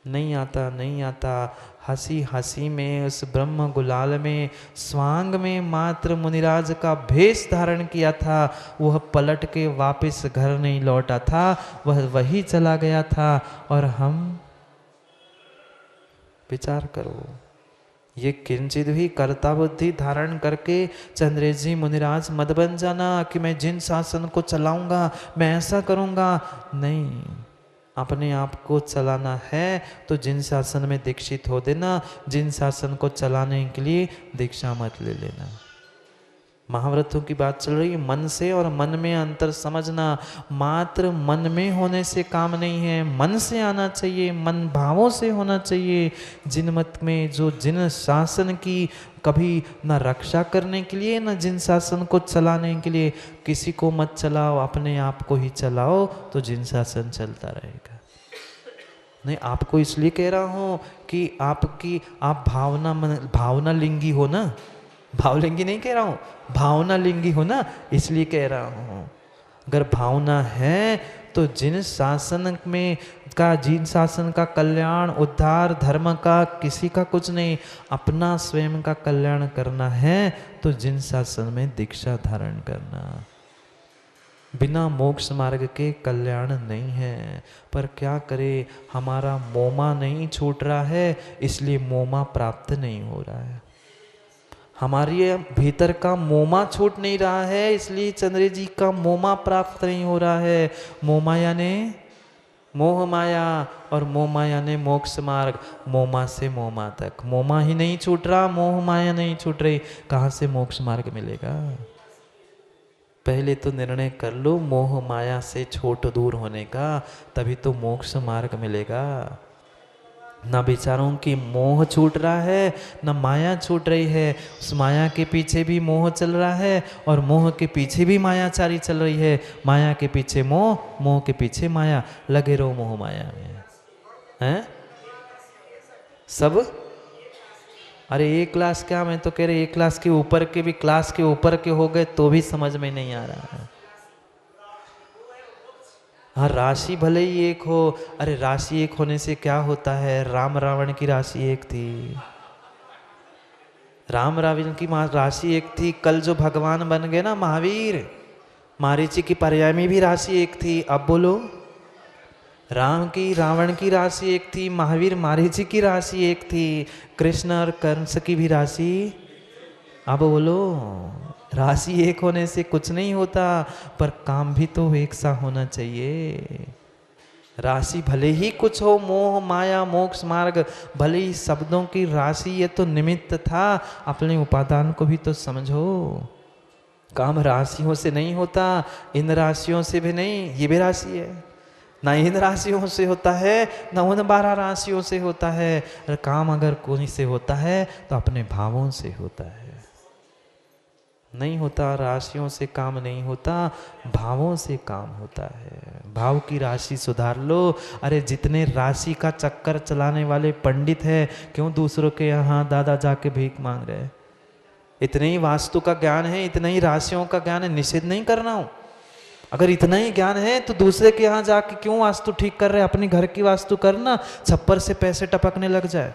नहीं आता, नहीं आता। हंसी हंसी में उस ब्रह्म गुलाल में स्वांग में मात्र मुनिराज का भेष धारण किया था। वह पलट के वापस घर नहीं लौटा था, वह वही चला गया था। और हम विचार करो, ये किंचित भी कर्ता बुद्धि धारण करके चंद्रेश जी मुनिराज मत बन जाना कि मैं जिन शासन को चलाऊंगा मैं ऐसा करूंगा। नहीं, अपने आप को चलाना है तो जिन शासन में दीक्षित हो देना। जिन शासन को चलाने के लिए दीक्षा मत ले लेना। महाव्रतों की बात चल रही है, मन से और मन में अंतर समझना। मात्र मन में होने से काम नहीं है, मन से आना चाहिए, मन भावों से होना चाहिए। जिन मत में जो जिन शासन की कभी न रक्षा करने के लिए न जिन शासन को चलाने के लिए, किसी को मत चलाओ, अपने आप को ही चलाओ तो जिन शासन चलता रहेगा। नहीं, आपको इसलिए कह रहा हूँ कि आप भावना लिंगी हो ना, भावलिंगी नहीं कह रहा हूँ, भावना लिंगी हो ना, इसलिए कह रहा हूँ। अगर भावना है तो जिन शासन का कल्याण उद्धार धर्म का किसी का कुछ नहीं, अपना स्वयं का कल्याण करना है तो जिन शासन में दीक्षा धारण करना। बिना मोक्ष मार्ग के कल्याण नहीं है। पर क्या करे, हमारा मोमा नहीं छूट रहा है, इसलिए मोमा प्राप्त नहीं हो रहा है। हमारे भीतर का मोमा छूट नहीं रहा है, इसलिए चंद्र जी का मोमा प्राप्त नहीं हो रहा है। मोमाया ने मोह माया और मोह माया ने मोक्ष मार्ग। मोमा से मोमा तक मोमा ही नहीं छूट रहा, मोह माया नहीं छूट रही, कहाँ से मोक्ष मार्ग मिलेगा? पहले तो निर्णय कर लो मोह माया से छोट दूर होने का, तभी तो मोक्ष मार्ग मिलेगा। न बेचारों की मोह छूट रहा है, न माया छूट रही है। उस माया के पीछे भी मोह चल रहा है और मोह के पीछे भी मायाचारी चल रही है। माया के पीछे मोह, मोह के पीछे माया, लगे रहो मोह माया में। हैं सब? अरे एक क्लास क्या, मैं तो कह रही एक क्लास के ऊपर के भी क्लास के ऊपर के हो गए तो भी समझ में नहीं आ रहा है। हाँ, राशि भले ही एक हो। अरे राशि एक होने से क्या होता है? राम रावण की राशि एक थी, राम रावण की राशि एक थी। कल जो भगवान बन गए ना महावीर, मारीची की पर्याय में भी राशि एक थी। अब बोलो, राम की रावण की राशि एक थी, महावीर मारीची की राशि एक थी, कृष्ण और कंस की भी राशि। अब बोलो, राशि एक होने से कुछ नहीं होता, पर काम भी तो एक सा होना चाहिए। राशि भले ही कुछ हो, मोह माया मोक्ष मार्ग, भले ही शब्दों की राशि, ये तो निमित्त था। अपने उपादान को भी तो समझो। काम राशियों से नहीं होता, इन राशियों से भी नहीं। ये भी राशि है ना, इन राशियों से होता है ना उन 12 राशियों से होता है। काम अगर कोई से होता है तो अपने भावों से होता है। नहीं होता, राशियों से काम नहीं होता, भावों से काम होता है। भाव की राशि सुधार लो। अरे जितने राशि का चक्कर चलाने वाले पंडित है, क्यों दूसरों के यहाँ दादा जाके भीख मांग रहे? इतने ही वास्तु का ज्ञान है, इतना ही राशियों का ज्ञान है, निषेध नहीं करना हूँ। अगर इतना ही ज्ञान है तो दूसरे के यहाँ जाके क्यों वास्तु ठीक कर रहे? अपनी घर की वास्तु करना, छप्पर से पैसे टपकने लग जाए।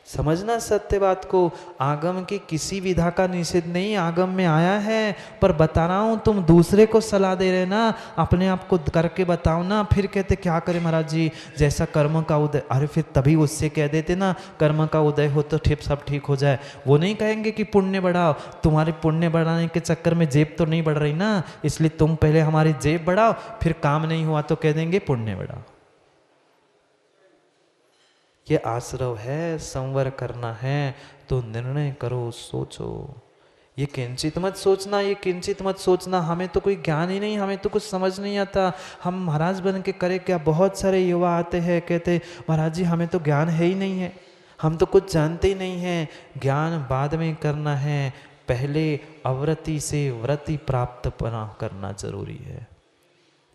समझना सत्य बात को। आगम की किसी विधा का निषेध नहीं आगम में आया है, पर बता रहा हूं तुम दूसरे को सलाह दे रहे ना, अपने आप को करके बताओ ना। फिर कहते क्या करें महाराज जी, जैसा कर्म का उदय। अरे फिर तभी उससे कह देते ना कर्म का उदय हो तो सब ठीक हो जाए। वो नहीं कहेंगे कि पुण्य बढ़ाओ, तुम्हारे पुण्य बढ़ाने के चक्कर में जेब तो नहीं बढ़ रही ना, इसलिए तुम पहले हमारी जेब बढ़ाओ, फिर काम नहीं हुआ तो कह देंगे पुण्य बढ़ाओ। ये आश्रव है, संवर करना है तो निर्णय करो, सोचो। ये किंचित मत सोचना, ये किंचित मत सोचना, हमें तो कोई ज्ञान ही नहीं, हमें तो कुछ समझ नहीं आता, हम महाराज बन के करें क्या। बहुत सारे युवा आते हैं कहते महाराज जी हमें तो ज्ञान है ही नहीं है, हम तो कुछ जानते ही नहीं हैं। ज्ञान बाद में करना है, पहले अव्रति से व्रति प्राप्त करना जरूरी है।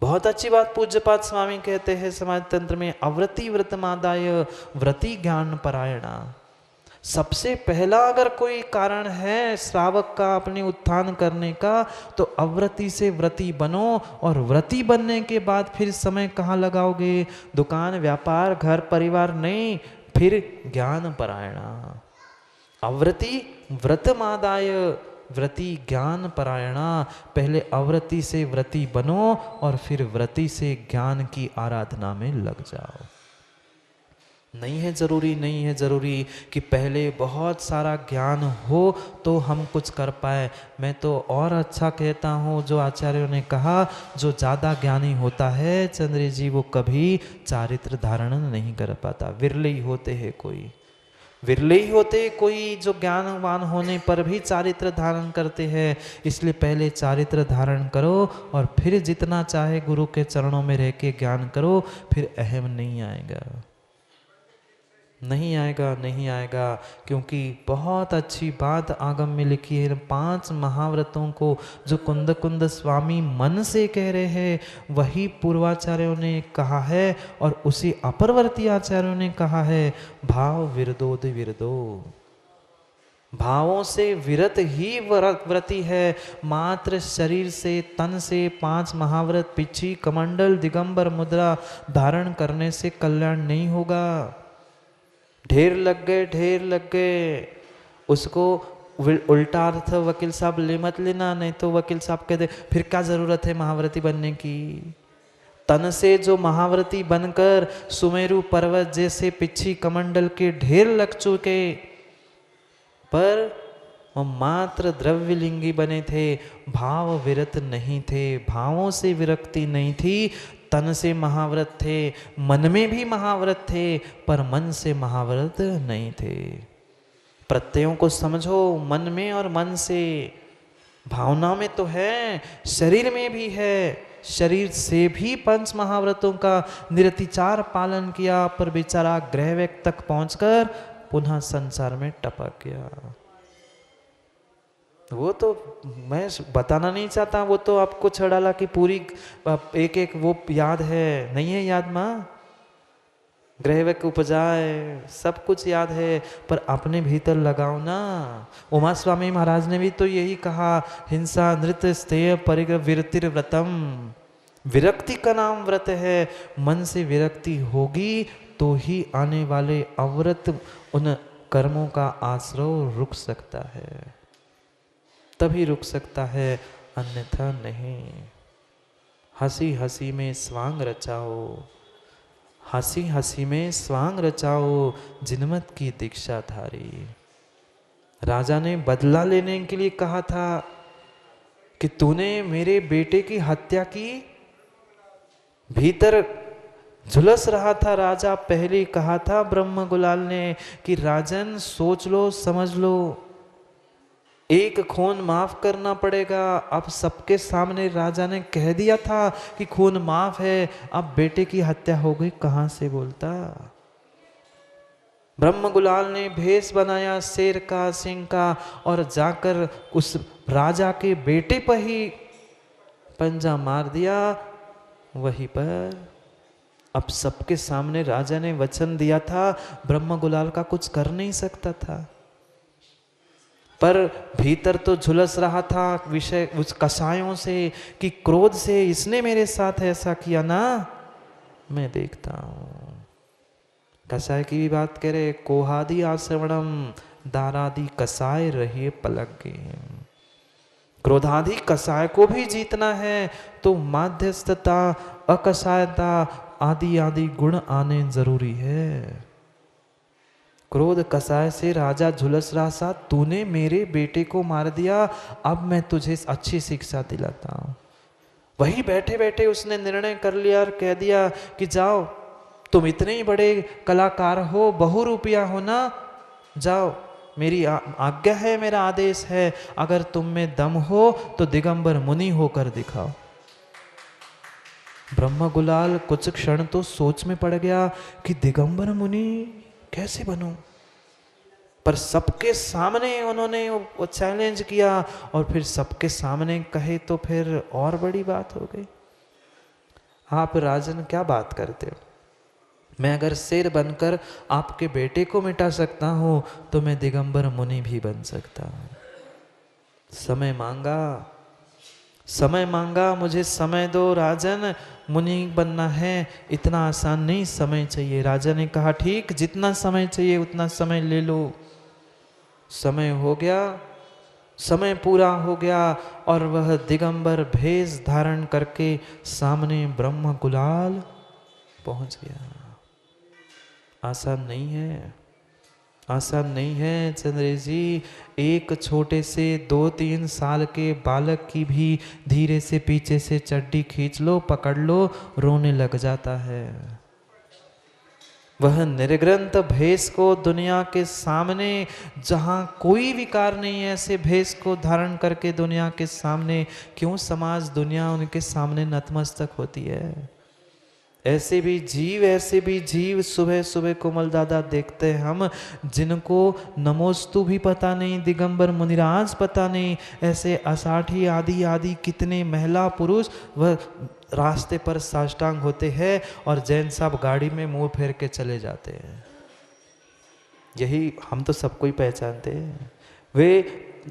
बहुत अच्छी बात पूज्यपाद स्वामी कहते हैं समाज तंत्र में, अव्रति व्रतमादाय व्रति ज्ञान परायणा। सबसे पहला अगर कोई कारण है श्रावक का अपने उत्थान करने का, तो अव्रति से व्रति बनो, और व्रति बनने के बाद फिर समय कहाँ लगाओगे, दुकान व्यापार घर परिवार नहीं, फिर ज्ञान परायणा। अव्रति व्रतमादाय व्रति ज्ञान परायणा, पहले अव्रति से व्रति बनो और फिर व्रति से ज्ञान की आराधना में लग जाओ। नहीं है जरूरी, नहीं है जरूरी कि पहले बहुत सारा ज्ञान हो तो हम कुछ कर पाए। मैं तो और अच्छा कहता हूँ, जो आचार्यों ने कहा जो ज़्यादा ज्ञानी होता है चंद्र जी वो कभी चारित्र धारण नहीं कर पाता। विरले ही होते हैं कोई, विरले ही होते कोई जो ज्ञानवान होने पर भी चारित्र धारण करते हैं। इसलिए पहले चारित्र धारण करो और फिर जितना चाहे गुरु के चरणों में रह के ज्ञान करो, फिर अहम नहीं आएगा, नहीं आएगा, नहीं आएगा। क्योंकि बहुत अच्छी बात आगम में लिखी है, 5 महाव्रतों को जो कुंद कुंद स्वामी मन से कह रहे हैं वही पूर्वाचार्यों ने कहा है और उसी अपरवर्ती आचार्यों ने कहा है। भाव विरदोद विरदो, भावों से विरत ही व्रति है। मात्र शरीर से तन से 5 महाव्रत पिछी कमंडल दिगंबर मुद्रा धारण करने से कल्याण नहीं होगा। ढेर लग गए, ढेर लग गए, उसको उल्टा अर्थ वकील साहब ले मत लेना, नहीं तो वकील साहब कहते फिर क्या जरूरत है महाव्रती बनने की। तन से जो महाव्रती बनकर सुमेरु पर्वत जैसे पिछी कमंडल के ढेर लग चुके, पर वो मात्र द्रव्यलिंगी बने थे, भाव विरत नहीं थे, भावों से विरक्ति नहीं थी। तन से महाव्रत थे, मन में भी महाव्रत थे, पर मन से महाव्रत नहीं थे। प्रत्ययों को समझो, मन में और मन से, भावना में तो है, शरीर में भी है। शरीर से भी 5 महाव्रतों का निरतिचार पालन किया, पर बेचारा ग्रहवेग तक पहुंचकर पुनः संसार में टपक गया। वो तो मैं बताना नहीं चाहता, वो तो आपको छड़ाला की पूरी एक एक वो याद है, नहीं है याद माँ, ग्रहवेग उपजाए सब कुछ याद है, पर अपने भीतर लगाओ ना। उमा स्वामी महाराज ने भी तो यही कहा, हिंसा नृत्य स्थेय परिग्रह विरतिर व्रतम, विरक्ति का नाम व्रत है। मन से विरक्ति होगी तो ही आने वाले अव्रत उन कर्मों का आश्रय रुक सकता है, तभी रुक सकता है, अन्यथा नहीं। हंसी हंसी में स्वांग रचाओ, हंसी हंसी में स्वांग रचाओ, जिनमत की दीक्षा धारी। राजा ने बदला लेने के लिए कहा था कि तूने मेरे बेटे की हत्या की, भीतर झुलस रहा था राजा। पहले ही कहा था ब्रह्म गुलाल ने कि राजन सोच लो, समझ लो, एक खून माफ करना पड़ेगा। अब सबके सामने राजा ने कह दिया था कि खून माफ है, अब बेटे की हत्या हो गई, कहां से बोलता। ब्रह्म गुलाल ने भेष बनाया शेर का, सिंह का, और जाकर उस राजा के बेटे पर ही पंजा मार दिया। वहीं पर अब सबके सामने राजा ने वचन दिया था, ब्रह्म गुलाल का कुछ कर नहीं सकता था, पर भीतर तो झुलस रहा था विषय उस कसायों से कि क्रोध से इसने मेरे साथ ऐसा किया ना, मैं देखता हूं। कसाय की भी बात कह रहे, कोहादि आश्रवणम दारादि कसाय रहे पलगे। क्रोधादि कसाय को भी जीतना है तो माध्यस्थता, अकसायता आदि आदि गुण आने जरूरी है। क्रोध कसाय से राजा झुलस रहा सा, तूने मेरे बेटे को मार दिया, अब मैं तुझे अच्छी शिक्षा दिलाता हूं। वही बैठे बैठे उसने निर्णय कर लिया और कह दिया कि जाओ, तुम इतने ही बड़े कलाकार हो, बहुरूपिया हो ना, जाओ, मेरी आज्ञा है, मेरा आदेश है, अगर तुम में दम हो तो दिगंबर मुनि होकर दिखाओ। ब्रह्म गुलाल कुछ क्षण तो सोच में पड़ गया कि दिगंबर मुनि कैसे बनूं, पर सबके सामने उन्होंने वो चैलेंज किया और फिर सबके सामने कहे तो फिर और बड़ी बात हो गई। आप राजन क्या बात करते हो, मैं अगर शेर बनकर आपके बेटे को मिटा सकता हूं तो मैं दिगंबर मुनि भी बन सकता हूं। समय मांगा, समय मांगा, मुझे समय दो राजन, मुनि बनना है, इतना आसान नहीं, समय चाहिए। राजा ने कहा ठीक, जितना समय चाहिए उतना समय ले लो। समय हो गया, समय पूरा हो गया और वह दिगंबर भेष धारण करके सामने ब्रह्म गुलाल पहुंच गया। आसान नहीं है, आसान नहीं है चंद्रेश जी। एक छोटे से 2-3 साल के बालक की भी धीरे से पीछे से चड्डी खींच लो, पकड़ लो, रोने लग जाता है। वह निर्ग्रंथ भेष को दुनिया के सामने, जहां कोई विकार नहीं है, ऐसे भेष को धारण करके दुनिया के सामने क्यों समाज दुनिया उनके सामने नतमस्तक होती है। ऐसे भी जीव सुबह सुबह कोमल दादा देखते हैं हम, जिनको नमोस्तु भी पता नहीं, दिगंबर मुनिराज पता नहीं, ऐसे असाठी आदि आदि कितने महिला पुरुष वह रास्ते पर साष्टांग होते हैं और जैन साहब गाड़ी में मुंह फेर के चले जाते हैं। यही हम तो सबको ही पहचानते हैं। वे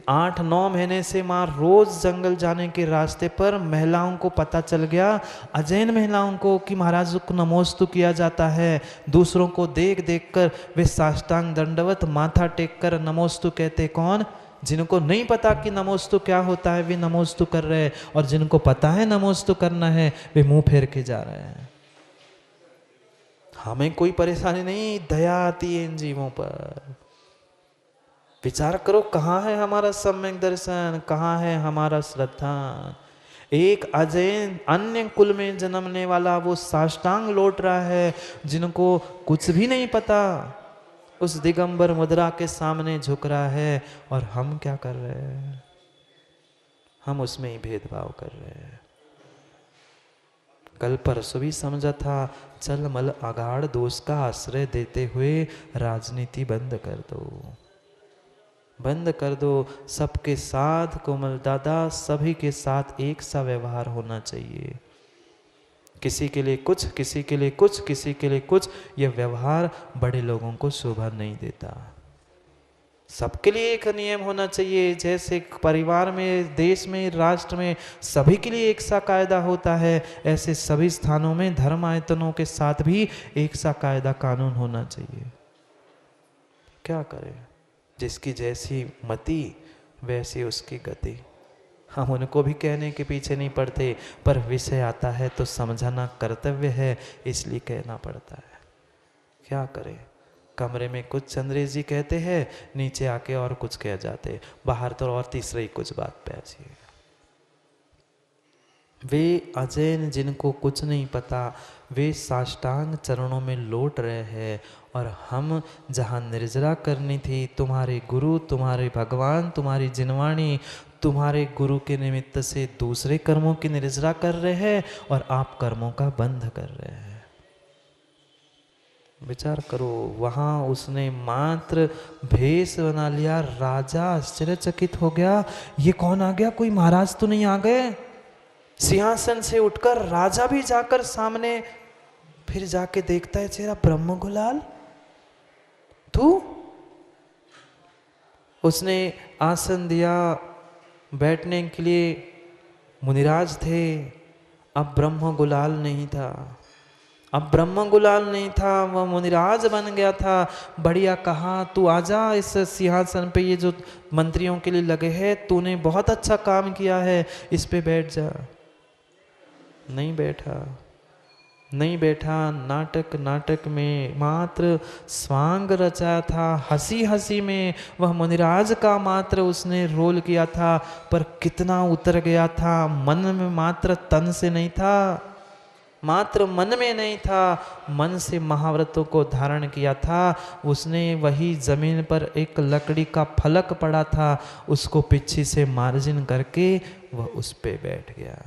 8-9 महीने से मां रोज जंगल जाने के रास्ते पर महिलाओं को पता चल गया, अजैन महिलाओं को, कि महाराज को नमोस्तु किया जाता है। दूसरों को देख देख कर वे साष्टांग दंडवत माथा टेक कर नमोस्तु कहते। कौन? जिनको नहीं पता कि नमोस्तु क्या होता है वे नमोस्तु कर रहे हैं, और जिनको पता है नमोस्तु करना है वे मुंह फेर के जा रहे हैं। हमें कोई परेशानी नहीं, दया आती है इन जीवों पर। विचार करो, कहाँ है हमारा सम्यक दर्शन, कहाँ है हमारा श्रद्धा। एक अजैन अन्य कुल में जन्मने वाला वो साष्टांग लौट रहा है, जिनको कुछ भी नहीं पता, उस दिगंबर मुद्रा के सामने झुक रहा है, और हम क्या कर रहे हैं? हम उसमें ही भेदभाव कर रहे हैं। कल परसों भी समझा था, चल मल अगाड़ दोष का आश्रय देते हुए राजनीति बंद कर दो, बंद कर दो। सबके साथ कोमल दादा, सभी के साथ एक सा व्यवहार होना चाहिए। किसी के लिए कुछ, किसी के लिए कुछ, किसी के लिए कुछ, यह व्यवहार बड़े लोगों को शोभा नहीं देता। सबके लिए एक नियम होना चाहिए, जैसे परिवार में, देश में, राष्ट्र में सभी के लिए एक सा कायदा होता है, ऐसे सभी स्थानों में धर्म आयतनों के साथ भी एक सा कायदा कानून होना चाहिए। क्या करें, जिसकी जैसी मति वैसी उसकी गति। हम उनको भी कहने के पीछे नहीं पड़ते, पर विषय आता है तो समझाना कर्तव्य है, इसलिए कहना पड़ता है। क्या करें, कमरे में कुछ चंद्रेश जी कहते हैं, नीचे आके और कुछ कह जाते, बाहर तो और तीसरे ही कुछ बात पे आती। वे अजैन जिनको कुछ नहीं पता, वे साष्टांग चरणों में लौट रहे हैं, और हम जहाँ निर्जरा करनी थी, तुम्हारे गुरु, तुम्हारे भगवान, तुम्हारी जिनवाणी, तुम्हारे गुरु के निमित्त से दूसरे कर्मों की निर्जरा कर रहे हैं, और आप कर्मों का बंध कर रहे हैं। विचार करो, वहाँ उसने मात्र भेष बना लिया, राजा आश्चर्यचकित हो गया, ये कौन आ गया, कोई महाराज तो नहीं आ गए? सिंहासन से उठकर राजा भी जाकर सामने, फिर जाके देखता है चेहरा, ब्रह्म गुलाल तू? उसने आसन दिया बैठने के लिए, मुनिराज थे, अब ब्रह्म गुलाल नहीं था। अब ब्रह्म गुलाल नहीं था, वह मुनिराज बन गया था। बढ़िया कहा, तू आजा इस सिंहासन पे, ये जो मंत्रियों के लिए लगे है, तूने बहुत अच्छा काम किया है, इस पे बैठ जा। नहीं बैठा, नहीं बैठा। नाटक नाटक में मात्र स्वांग रचा था, हंसी हंसी में वह मुनिराज का मात्र उसने रोल किया था, पर कितना उतर गया था मन में, मात्र तन से नहीं था, मात्र मन में नहीं था, मन से महाव्रतों को धारण किया था उसने। वही जमीन पर एक लकड़ी का फलक पड़ा था, उसको पीछे से मार्जिन करके वह उस पे बैठ गया।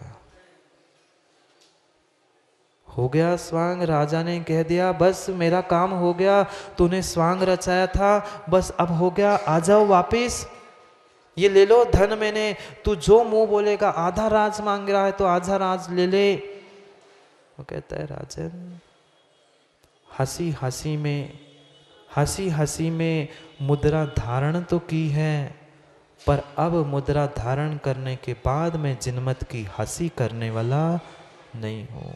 हो गया स्वांग। राजा ने कह दिया, बस मेरा काम हो गया, तूने स्वांग रचाया था, बस अब हो गया, आ जाओ वापिस, ये ले लो धन मैंने, तू जो मुंह बोलेगा, आधा राज मांग रहा है तो आधा राज ले ले। वो कहता है, राजन हंसी हंसी में मुद्रा धारण तो की है, पर अब मुद्रा धारण करने के बाद मैं जिनमत की हंसी करने वाला नहीं हूं।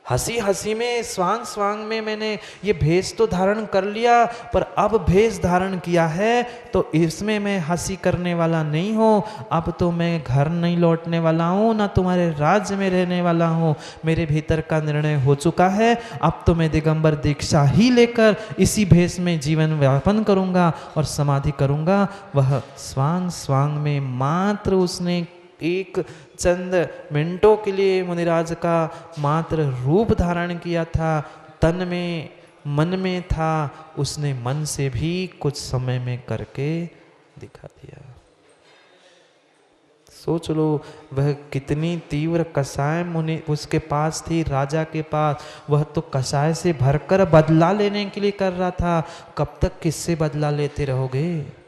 हंसी हंसी में, स्वांग स्वांग में मैंने ये भेष तो धारण कर लिया, पर अब भेष धारण किया है तो इसमें मैं हंसी करने वाला नहीं हूँ। अब तो मैं घर नहीं लौटने वाला हूँ, ना तुम्हारे राज्य में रहने वाला हूँ। मेरे भीतर का निर्णय हो चुका है, अब तो मैं दिगंबर दीक्षा ही लेकर इसी भेष में जीवन व्यापन करूँगा और समाधि करूँगा। वह स्वांग स्वांग में मात्र उसने एक चंद मिनटों के लिए मुनिराज का मात्र रूप धारण किया था, तन में मन में था, उसने मन से भी कुछ समय में करके दिखा दिया। सोच लो वह कितनी तीव्र कषाय मुनि उसके पास थी, राजा के पास। वह तो कषाय से भरकर बदला लेने के लिए कर रहा था। कब तक किससे बदला लेते रहोगे,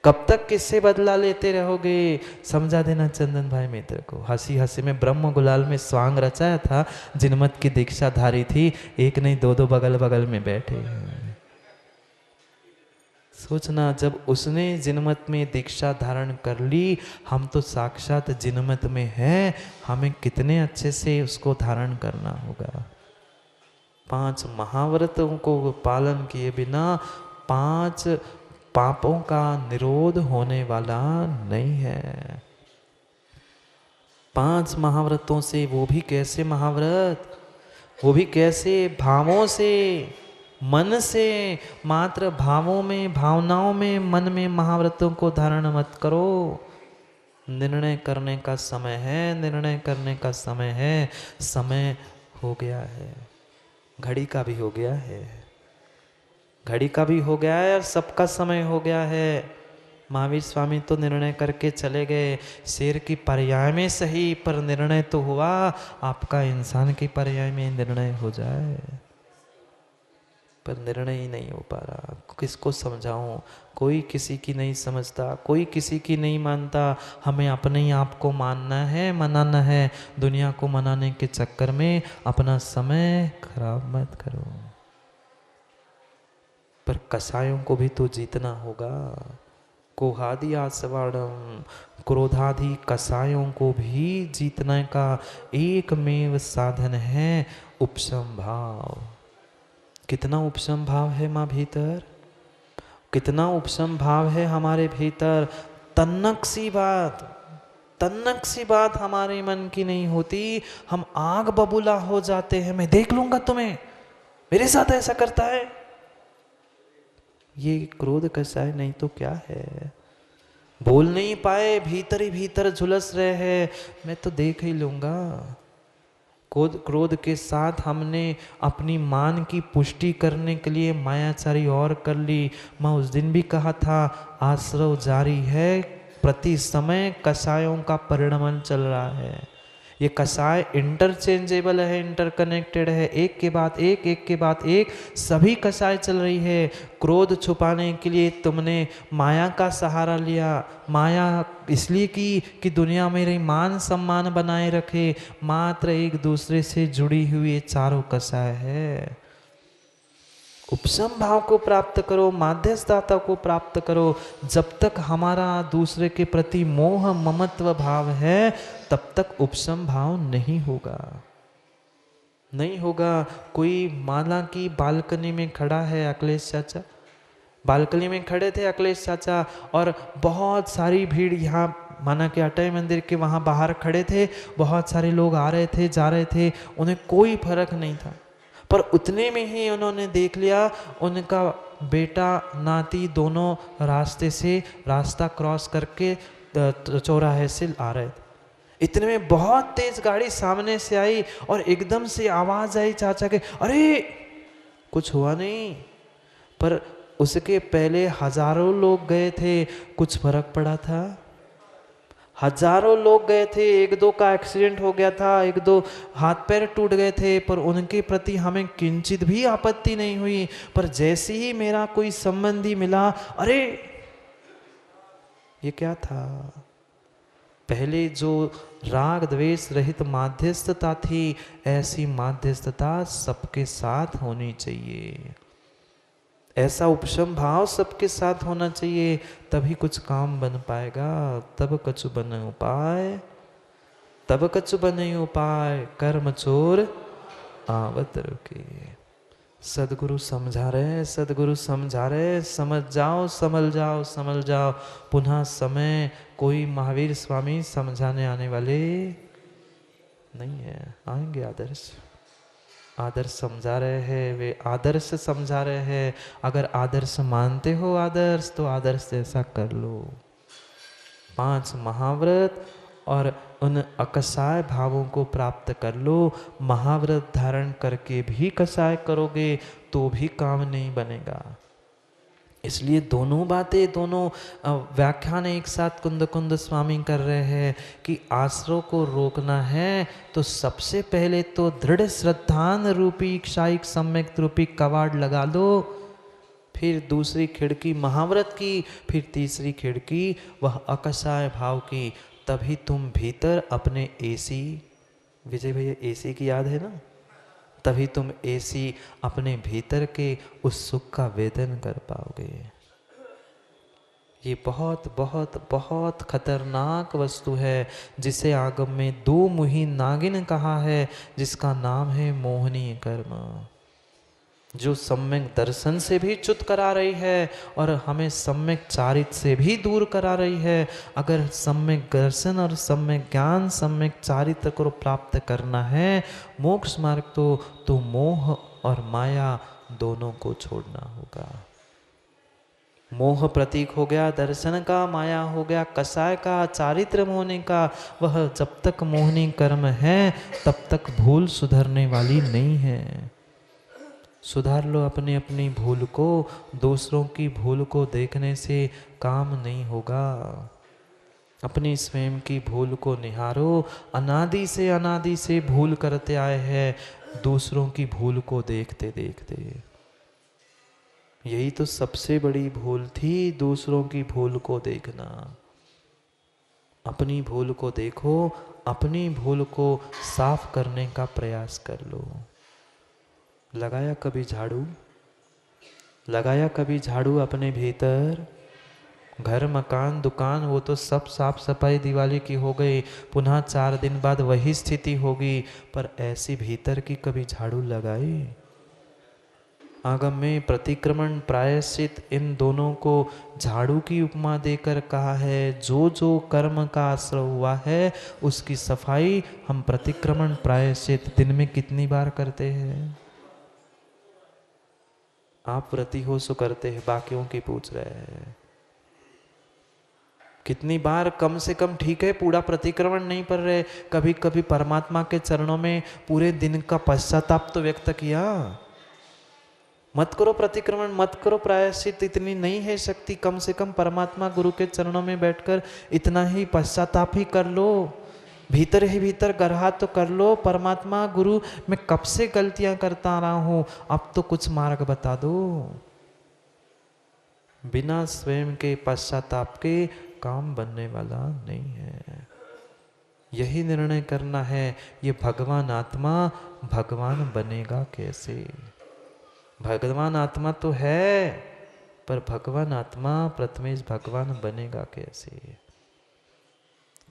कब तक किससे बदला लेते रहोगे? समझा देना चंदन भाई मित्र को। हंसी हंसी में ब्रह्म गुलाल में स्वांग रचाया था, जिनमत की दीक्षा धारी थी, एक नहीं दो दो बगल बगल में बैठे हैं। सोचना, जब उसने जिनमत में दीक्षा धारण कर ली, हम तो साक्षात जिनमत में हैं, हमें कितने अच्छे से उसको धारण करना होगा। 5 महाव्रतों को पालन किए बिना 5 पापों का निरोध होने वाला नहीं है। 5 महाव्रतों से, वो भी कैसे महाव्रत, वो भी कैसे? भावों से, मन से, मात्र भावों में, भावनाओं में, मन में महाव्रतों को धारण मत करो। निर्णय करने का समय है, निर्णय करने का समय है। समय हो गया है, घड़ी का भी हो गया है, घड़ी का भी हो गया है और सबका समय हो गया है। महावीर स्वामी तो निर्णय करके चले गए, शेर की पर्याय में सही, पर निर्णय तो हुआ। आपका इंसान की पर्याय में निर्णय हो जाए, पर निर्णय ही नहीं हो पा रहा। किसको समझाऊं? कोई किसी की नहीं समझता, कोई किसी की नहीं मानता। हमें अपने ही आप को मानना है, मनाना है। दुनिया को मनाने के चक्कर में अपना समय खराब मत करो। पर कसायों को भी तो जीतना होगा। कोहादि आसवाड़म, क्रोधादि कसायों को भी जीतने का एकमेव साधन है उपशम भाव। कितना उपशम भाव है माँ भीतर, कितना उपशम भाव है हमारे भीतर। तन्नक सी बात हमारे मन की नहीं होती, हम आग बबूला हो जाते हैं। मैं देख लूंगा तुम्हें, मेरे साथ ऐसा करता है। ये क्रोध कसाय नहीं तो क्या है? बोल नहीं पाए, भीतर ही भीतर झुलस रहे हैं, मैं तो देख ही लूंगा। क्रोध के साथ हमने अपनी मान की पुष्टि करने के लिए मायाचारी और कर ली। मैं उस दिन भी कहा था, आश्रव जारी है, प्रति समय कसायों का परिणमन चल रहा है। ये कसाय इंटरचेंजेबल है, इंटरकनेक्टेड है, एक के बाद एक, एक के बाद एक, सभी कसाय चल रही है। क्रोध छुपाने के लिए तुमने माया का सहारा लिया। माया इसलिए कि दुनिया मेरे मान सम्मान बनाए रखे। मात्र एक दूसरे से जुड़ी हुई ये चारों कसाय है। उपशम भाव को प्राप्त करो, माध्यस्थता को प्राप्त करो। जब तक हमारा दूसरे के प्रति मोह ममत्व भाव है, तब तक उपशम भाव नहीं होगा। नहीं होगा। कोई माला की बालकनी में खड़ा है अखिलेश चाचा, बालकनी में खड़े थे अखिलेश चाचा, और बहुत सारी भीड़ यहाँ माना कि अटय मंदिर के वहाँ बाहर खड़े थे, बहुत सारे लोग आ रहे थे जा रहे थे, उन्हें कोई फर्क नहीं था। पर उतने में ही उन्होंने देख लिया उनका बेटा नाती दोनों रास्ते से रास्ता क्रॉस करके चौराहे से आ रहे थे। इतने में बहुत तेज गाड़ी सामने से आई और एकदम से आवाज आई चाचा के, अरे कुछ हुआ नहीं। पर उसके पहले हजारों लोग गए थे, कुछ फर्क पड़ा था? हजारों लोग गए थे, एक दो का एक्सीडेंट हो गया था, एक दो हाथ पैर टूट गए थे, पर उनके प्रति हमें किंचित भी आपत्ति नहीं हुई। पर जैसे ही मेरा कोई संबंधी मिला, अरे ये क्या था? पहले जो राग द्वेष रहित माध्यस्थता थी, ऐसी माध्यस्थता सबके साथ होनी चाहिए, ऐसा उपशम भाव सबके साथ होना चाहिए, तभी कुछ काम बन पाएगा। तब कछु बने उपाय, तब कछु बने उपाय, कर्म चोर आवत रुके। सदगुरु समझा रहे, सदगुरु समझा रहे, समझ जाओ संभल जाओ संभल जाओ। पुनः समय कोई महावीर स्वामी समझाने आने वाले नहीं है, आएंगे आदर्श, आदर्श समझा रहे हैं, वे आदर्श समझा रहे हैं। अगर आदर्श मानते हो आदर्श, तो आदर्श जैसा कर लो। 5 महाव्रत और उन अकसाय भावों को प्राप्त कर लो। महाव्रत धारण करके भी कसाय करोगे तो भी काम नहीं बनेगा। इसलिए दोनों बातें, दोनों व्याख्यान एक साथ कुंद कुंद स्वामी कर रहे हैं कि आश्रव को रोकना है तो सबसे पहले तो दृढ़ श्रद्धान रूपी क्षायिक सम्यक रूपी कवाड़ लगा दो, फिर दूसरी खिड़की महाव्रत की, फिर तीसरी खिड़की वह अकसाय भाव की। तभी तुम भीतर अपने एसी, विजय भैया एसी की याद है ना, तभी तुम ऐसी अपने भीतर के उस सुख का वेदन कर पाओगे। ये बहुत बहुत बहुत खतरनाक वस्तु है जिसे आगम में 2 मुही नागिन कहा है, जिसका नाम है मोहनी कर्म, जो सम्यक दर्शन से भी च्युत करा रही है और हमें सम्यक चारित्र से भी दूर करा रही है। अगर सम्यक दर्शन और सम्यक ज्ञान सम्यक चारित्र को प्राप्त करना है मोक्ष मार्ग, तो मोह और माया दोनों को छोड़ना होगा। मोह प्रतीक हो गया दर्शन का, माया हो गया कसाय का, चारित्र होने का। वह जब तक मोहनी कर्म है तब तक भूल सुधरने वाली नहीं है। सुधार लो अपनी अपनी भूल को, दूसरों की भूल को देखने से काम नहीं होगा। अपनी स्वयं की भूल को निहारो। अनादि से भूल करते आए हैं, दूसरों की भूल को देखते देखते। यही तो सबसे बड़ी भूल थी, दूसरों की भूल को देखना। अपनी भूल को देखो, अपनी भूल को साफ करने का प्रयास कर लो। लगाया कभी झाड़ू, लगाया कभी झाड़ू अपने भीतर? घर मकान दुकान वो तो सब साफ सफाई दिवाली की हो गई, पुनः 4 दिन बाद वही स्थिति होगी, पर ऐसी भीतर की कभी झाड़ू लगाई? आगम में प्रतिक्रमण प्रायश्चित इन दोनों को झाड़ू की उपमा देकर कहा है। जो जो कर्म का आश्रय हुआ है उसकी सफाई हम प्रतिक्रमण प्रायश्चित दिन में कितनी बार करते हैं? आप व्रती हो सो करते हैं, बाकियों की पूछ रहे हैं कितनी बार? कम से कम ठीक है पूरा प्रतिक्रमण नहीं कर रहे, कभी कभी परमात्मा के चरणों में पूरे दिन का पश्चाताप तो व्यक्त किया। मत करो प्रतिक्रमण, मत करो प्रायश्चित, इतनी नहीं है शक्ति, कम से कम परमात्मा गुरु के चरणों में बैठकर इतना ही पश्चाताप ही कर लो। भीतर ही भीतर गरहा तो कर लो, परमात्मा गुरु मैं कब से गलतियां करता रहा हूं, अब तो कुछ मार्ग बता दो। बिना स्वयं के पश्चाताप के काम बनने वाला नहीं है। यही निर्णय करना है, ये भगवान आत्मा भगवान बनेगा कैसे? भगवान आत्मा तो है, पर भगवान आत्मा प्रथमेश भगवान बनेगा कैसे?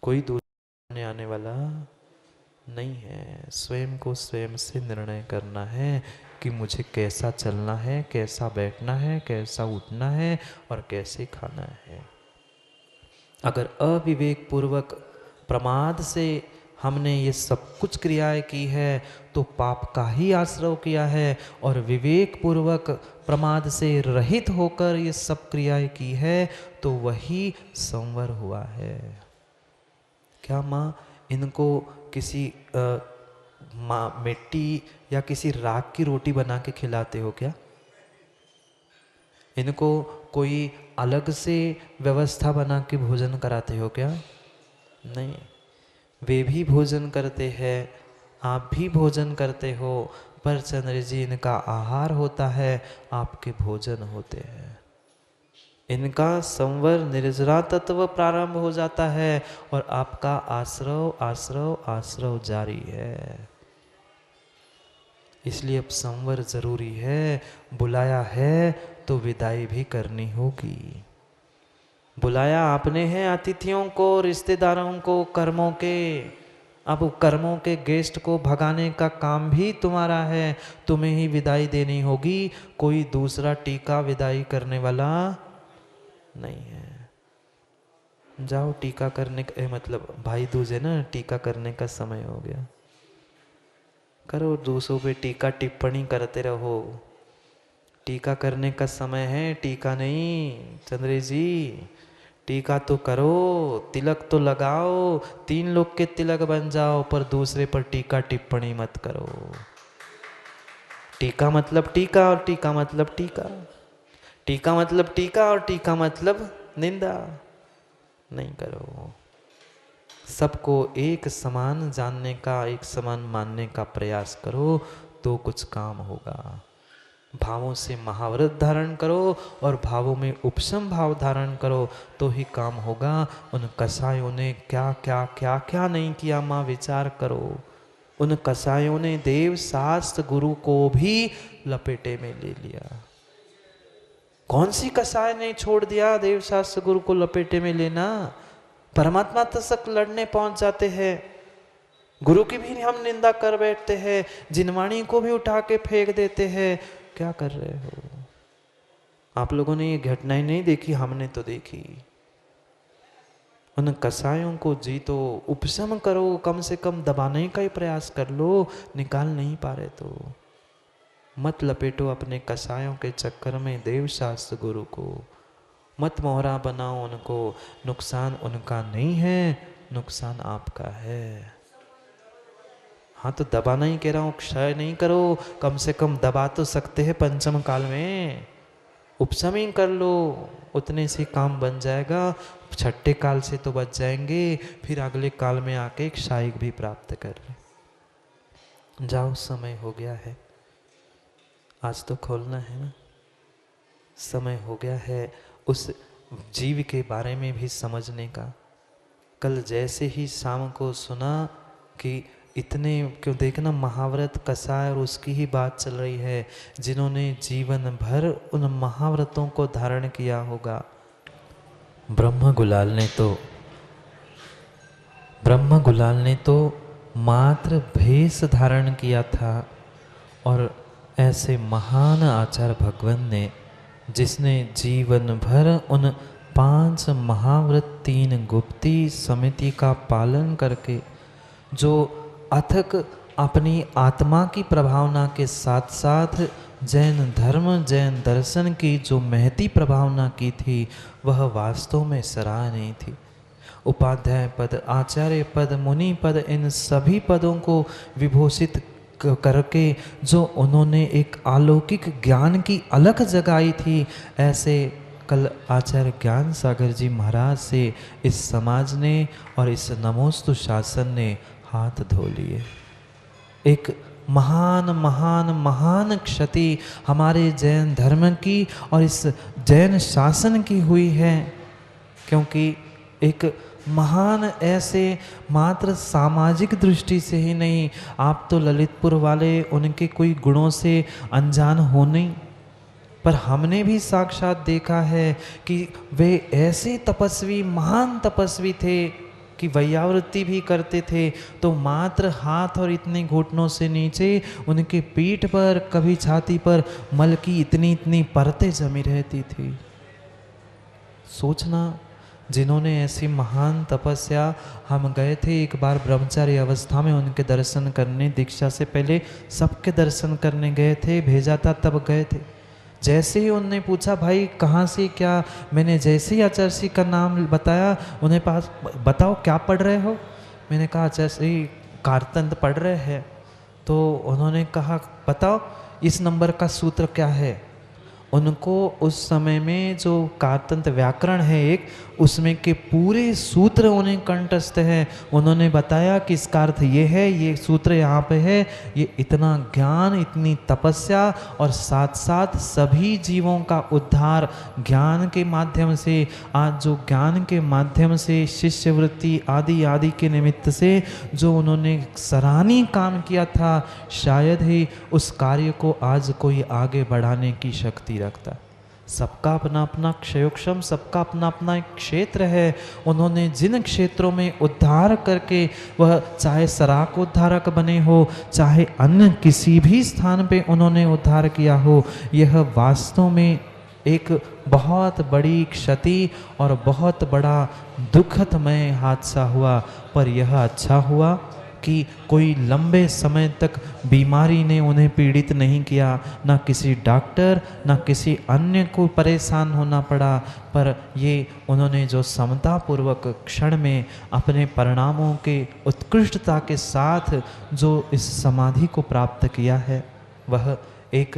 कोई दूसरे आने वाला नहीं है। स्वयं को स्वयं से निर्णय करना है कि मुझे कैसा चलना है, कैसा बैठना है, कैसा उठना है और कैसे खाना है। अगर अविवेक पूर्वक प्रमाद से हमने ये सब कुछ क्रियाएं की है तो पाप का ही आश्रय किया है, और विवेक पूर्वक प्रमाद से रहित होकर ये सब क्रियाएं की है तो वही संवर हुआ है। क्या माँ इनको किसी मिट्टी या किसी राख की रोटी बना के खिलाते हो क्या? इनको कोई अलग से व्यवस्था बना के भोजन कराते हो क्या? नहीं, वे भी भोजन करते हैं, आप भी भोजन करते हो, पर चंद्र जी इनका आहार होता है, आपके भोजन होते हैं। इनका संवर निर्जरा तत्व प्रारंभ हो जाता है और आपका आश्रव आश्रव आश्रव जारी है। इसलिए अब संवर जरूरी है। बुलाया है तो विदाई भी करनी होगी। बुलाया आपने है अतिथियों को, रिश्तेदारों को, कर्मों के। अब कर्मों के गेस्ट को भगाने का काम भी तुम्हारा है, तुम्हें ही विदाई देनी होगी। कोई दूसरा टीका विदाई करने वाला नहीं है। जाओ टीका करने का मतलब भाई दूज है ना, टीका करने का समय हो गया। करो, दूसरों पे टीका टिप्पणी करते रहो। टीका करने का समय है, टीका नहीं। चंद्रे जी टीका तो करो, तिलक तो लगाओ, 3 लोग के तिलक बन जाओ, पर दूसरे पर टीका टिप्पणी मत करो। टीका मतलब टीका और टीका मतलब टीका, टीका मतलब टीका और टीका मतलब निंदा नहीं करो। सबको एक समान जानने का, एक समान मानने का प्रयास करो तो कुछ काम होगा। भावों से महाव्रत धारण करो और भावों में उपशम भाव धारण करो तो ही काम होगा। उन कसायों ने क्या क्या क्या क्या नहीं किया माँ, विचार करो। उन कसायों ने देव शास्त्र गुरु को भी लपेटे में ले लिया। कौन सी कसाय ने छोड़ दिया देव शास्त्र गुरु को लपेटे में लेना? परमात्मा तक लड़ने पहुंच जाते हैं, गुरु की भी हम निंदा कर बैठते हैं, जिनवाणी को भी उठा के फेंक देते हैं। क्या कर रहे हो आप लोगों ने? ये घटनाएं नहीं देखी, हमने तो देखी। उन कसायों को जीतो, उपशम करो, कम से कम दबाने का ही प्रयास कर लो। निकाल नहीं पा रहे तो मत लपेटो अपने कसायों के चक्कर में देव शास्त्र गुरु को। मत मोहरा बनाओ उनको। नुकसान उनका नहीं है, नुकसान आपका है। हाँ तो दबाना ही कह रहा हूँ, क्षय नहीं करो। कम से कम दबा तो सकते हैं पंचम काल में, उपशम ही कर लो, उतने से काम बन जाएगा। छठे काल से तो बच जाएंगे, फिर अगले काल में आके क्षायिक भी प्राप्त कर ले। जाओ, समय हो गया है, आज तो खोलना है ना। समय हो गया है उस जीव के बारे में भी समझने का। कल जैसे ही शाम को सुना कि इतने क्यों, देखना महाव्रत कसाय और उसकी ही बात चल रही है, जिन्होंने जीवन भर उन महाव्रतों को धारण किया होगा। ब्रह्म गुलाल ने तो मात्र भेष धारण किया था, और ऐसे महान आचार्य भगवान ने, जिसने जीवन भर उन 5 महाव्रत 3 गुप्ती समिति का पालन करके जो अथक अपनी आत्मा की प्रभावना के साथ साथ जैन धर्म जैन दर्शन की जो महती प्रभावना की थी, वह वास्तव में सराहनीय थी। उपाध्याय पद, आचार्य पद, मुनि पद, इन सभी पदों को विभूषित करके जो उन्होंने एक अलौकिक ज्ञान की अलख जगाई थी, ऐसे कल आचार्य ज्ञान सागर जी महाराज से इस समाज ने और इस नमोस्तु शासन ने हाथ धो लिए। एक महान महान महान क्षति हमारे जैन धर्म की और इस जैन शासन की हुई है, क्योंकि एक महान ऐसे मात्र सामाजिक दृष्टि से ही नहीं, आप तो ललितपुर वाले उनके कोई गुणों से अनजान हो नहीं, पर हमने भी साक्षात देखा है कि वे ऐसे तपस्वी, महान तपस्वी थे कि वैयावृत्ति भी करते थे तो मात्र हाथ और इतने घुटनों से नीचे उनके पीठ पर, कभी छाती पर मल की इतनी इतनी परतें जमी रहती थी। सोचना, जिन्होंने ऐसी महान तपस्या, हम गए थे एक बार ब्रह्मचारी अवस्था में उनके दर्शन करने, दीक्षा से पहले सबके दर्शन करने गए थे, भेजा था तब गए थे। जैसे ही उनने पूछा भाई कहाँ से क्या, मैंने जैसे ही आचार्य जी का नाम बताया, उन्हें पास बताओ क्या पढ़ रहे हो। मैंने कहा आचार्य जी कारतंत्र पढ़ रहे हैं। तो उन्होंने कहा बताओ इस नंबर का सूत्र क्या है। उनको उस समय में जो कारतंत्र व्याकरण है एक, उसमें के पूरे सूत्र उन्हें कंठस्थ हैं। उन्होंने बताया कि इसका अर्थ ये है, ये सूत्र यहाँ पे है। ये इतना ज्ञान, इतनी तपस्या और साथ साथ सभी जीवों का उद्धार ज्ञान के माध्यम से, आज जो ज्ञान के माध्यम से शिष्यवृत्ति आदि आदि के निमित्त से जो उन्होंने सराहनीय काम किया था, शायद ही उस कार्य को आज कोई आगे बढ़ाने की शक्ति रखता। सबका अपना अपना क्षयोक्षम, सबका अपना अपना एक क्षेत्र है। उन्होंने जिन क्षेत्रों में उद्धार करके, वह चाहे सराक उद्धारक बने हो, चाहे अन्य किसी भी स्थान पे उन्होंने उद्धार किया हो, यह वास्तव में एक बहुत बड़ी क्षति और बहुत बड़ा दुखदमय हादसा हुआ। पर यह अच्छा हुआ कि कोई लंबे समय तक बीमारी ने उन्हें पीड़ित नहीं किया, ना किसी डॉक्टर ना किसी अन्य को परेशान होना पड़ा। पर ये उन्होंने जो समतापूर्वक क्षण में अपने परिणामों के उत्कृष्टता के साथ जो इस समाधि को प्राप्त किया है, वह एक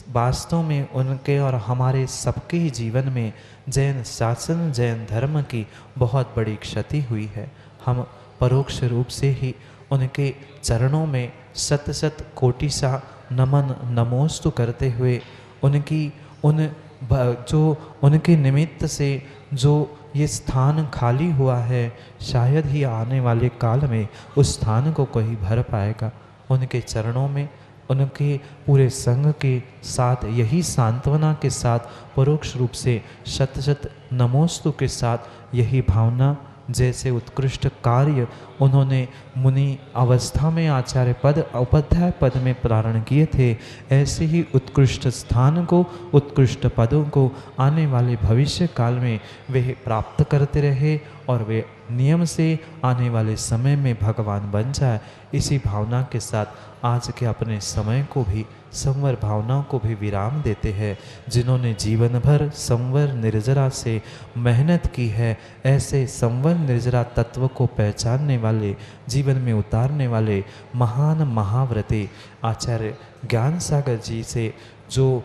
वास्तव में उनके और हमारे सबके ही जीवन में जैन शासन, जैन धर्म की बहुत बड़ी क्षति हुई है। हम परोक्ष रूप से ही उनके चरणों में शत शत कोटि सा नमन नमोस्तु करते हुए, उनकी जो उनके निमित्त से जो ये स्थान खाली हुआ है, शायद ही आने वाले काल में उस स्थान को कोई भर पाएगा। उनके चरणों में उनके पूरे संघ के साथ यही सांत्वना के साथ परोक्ष रूप से शत शत नमोस्तु के साथ यही भावना, जैसे उत्कृष्ट कार्य उन्होंने मुनि अवस्था में आचार्य पद, उपाध्याय पद में प्रारण किए थे, ऐसे ही उत्कृष्ट स्थान को, उत्कृष्ट पदों को आने वाले भविष्य काल में वे प्राप्त करते रहे और वे नियम से आने वाले समय में भगवान बन जाए। इसी भावना के साथ आज के अपने समय को भी, संवर भावनाओं को भी विराम देते हैं। जिन्होंने जीवन भर संवर निर्जरा से मेहनत की है, ऐसे संवर निर्जरा तत्व को पहचानने वाले, जीवन में उतारने वाले महान महाव्रते आचार्य ज्ञान सागर जी से जो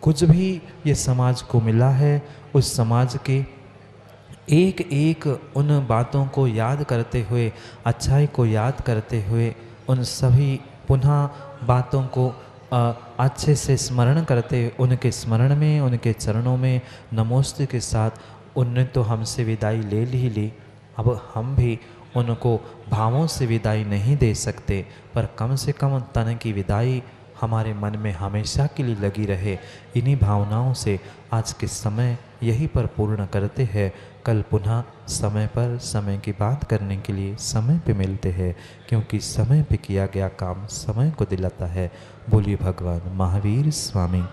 कुछ भी ये समाज को मिला है, उस समाज के एक एक उन बातों को याद करते हुए, अच्छाई को याद करते हुए, उन सभी पुनः बातों को अच्छे से स्मरण करते, उनके स्मरण में, उनके चरणों में नमोस्तु के साथ उनने तो हमसे विदाई ले ली, अब हम भी उनको भावों से विदाई नहीं दे सकते, पर कम से कम तन की विदाई हमारे मन में हमेशा के लिए लगी रहे। इन्हीं भावनाओं से आज के समय यही पर पूर्ण करते हैं। कल पुनः समय पर समय की बात करने के लिए समय पे मिलते हैं, क्योंकि समय पे किया गया काम समय को दिलाता है। बोलिए भगवान महावीर स्वामी।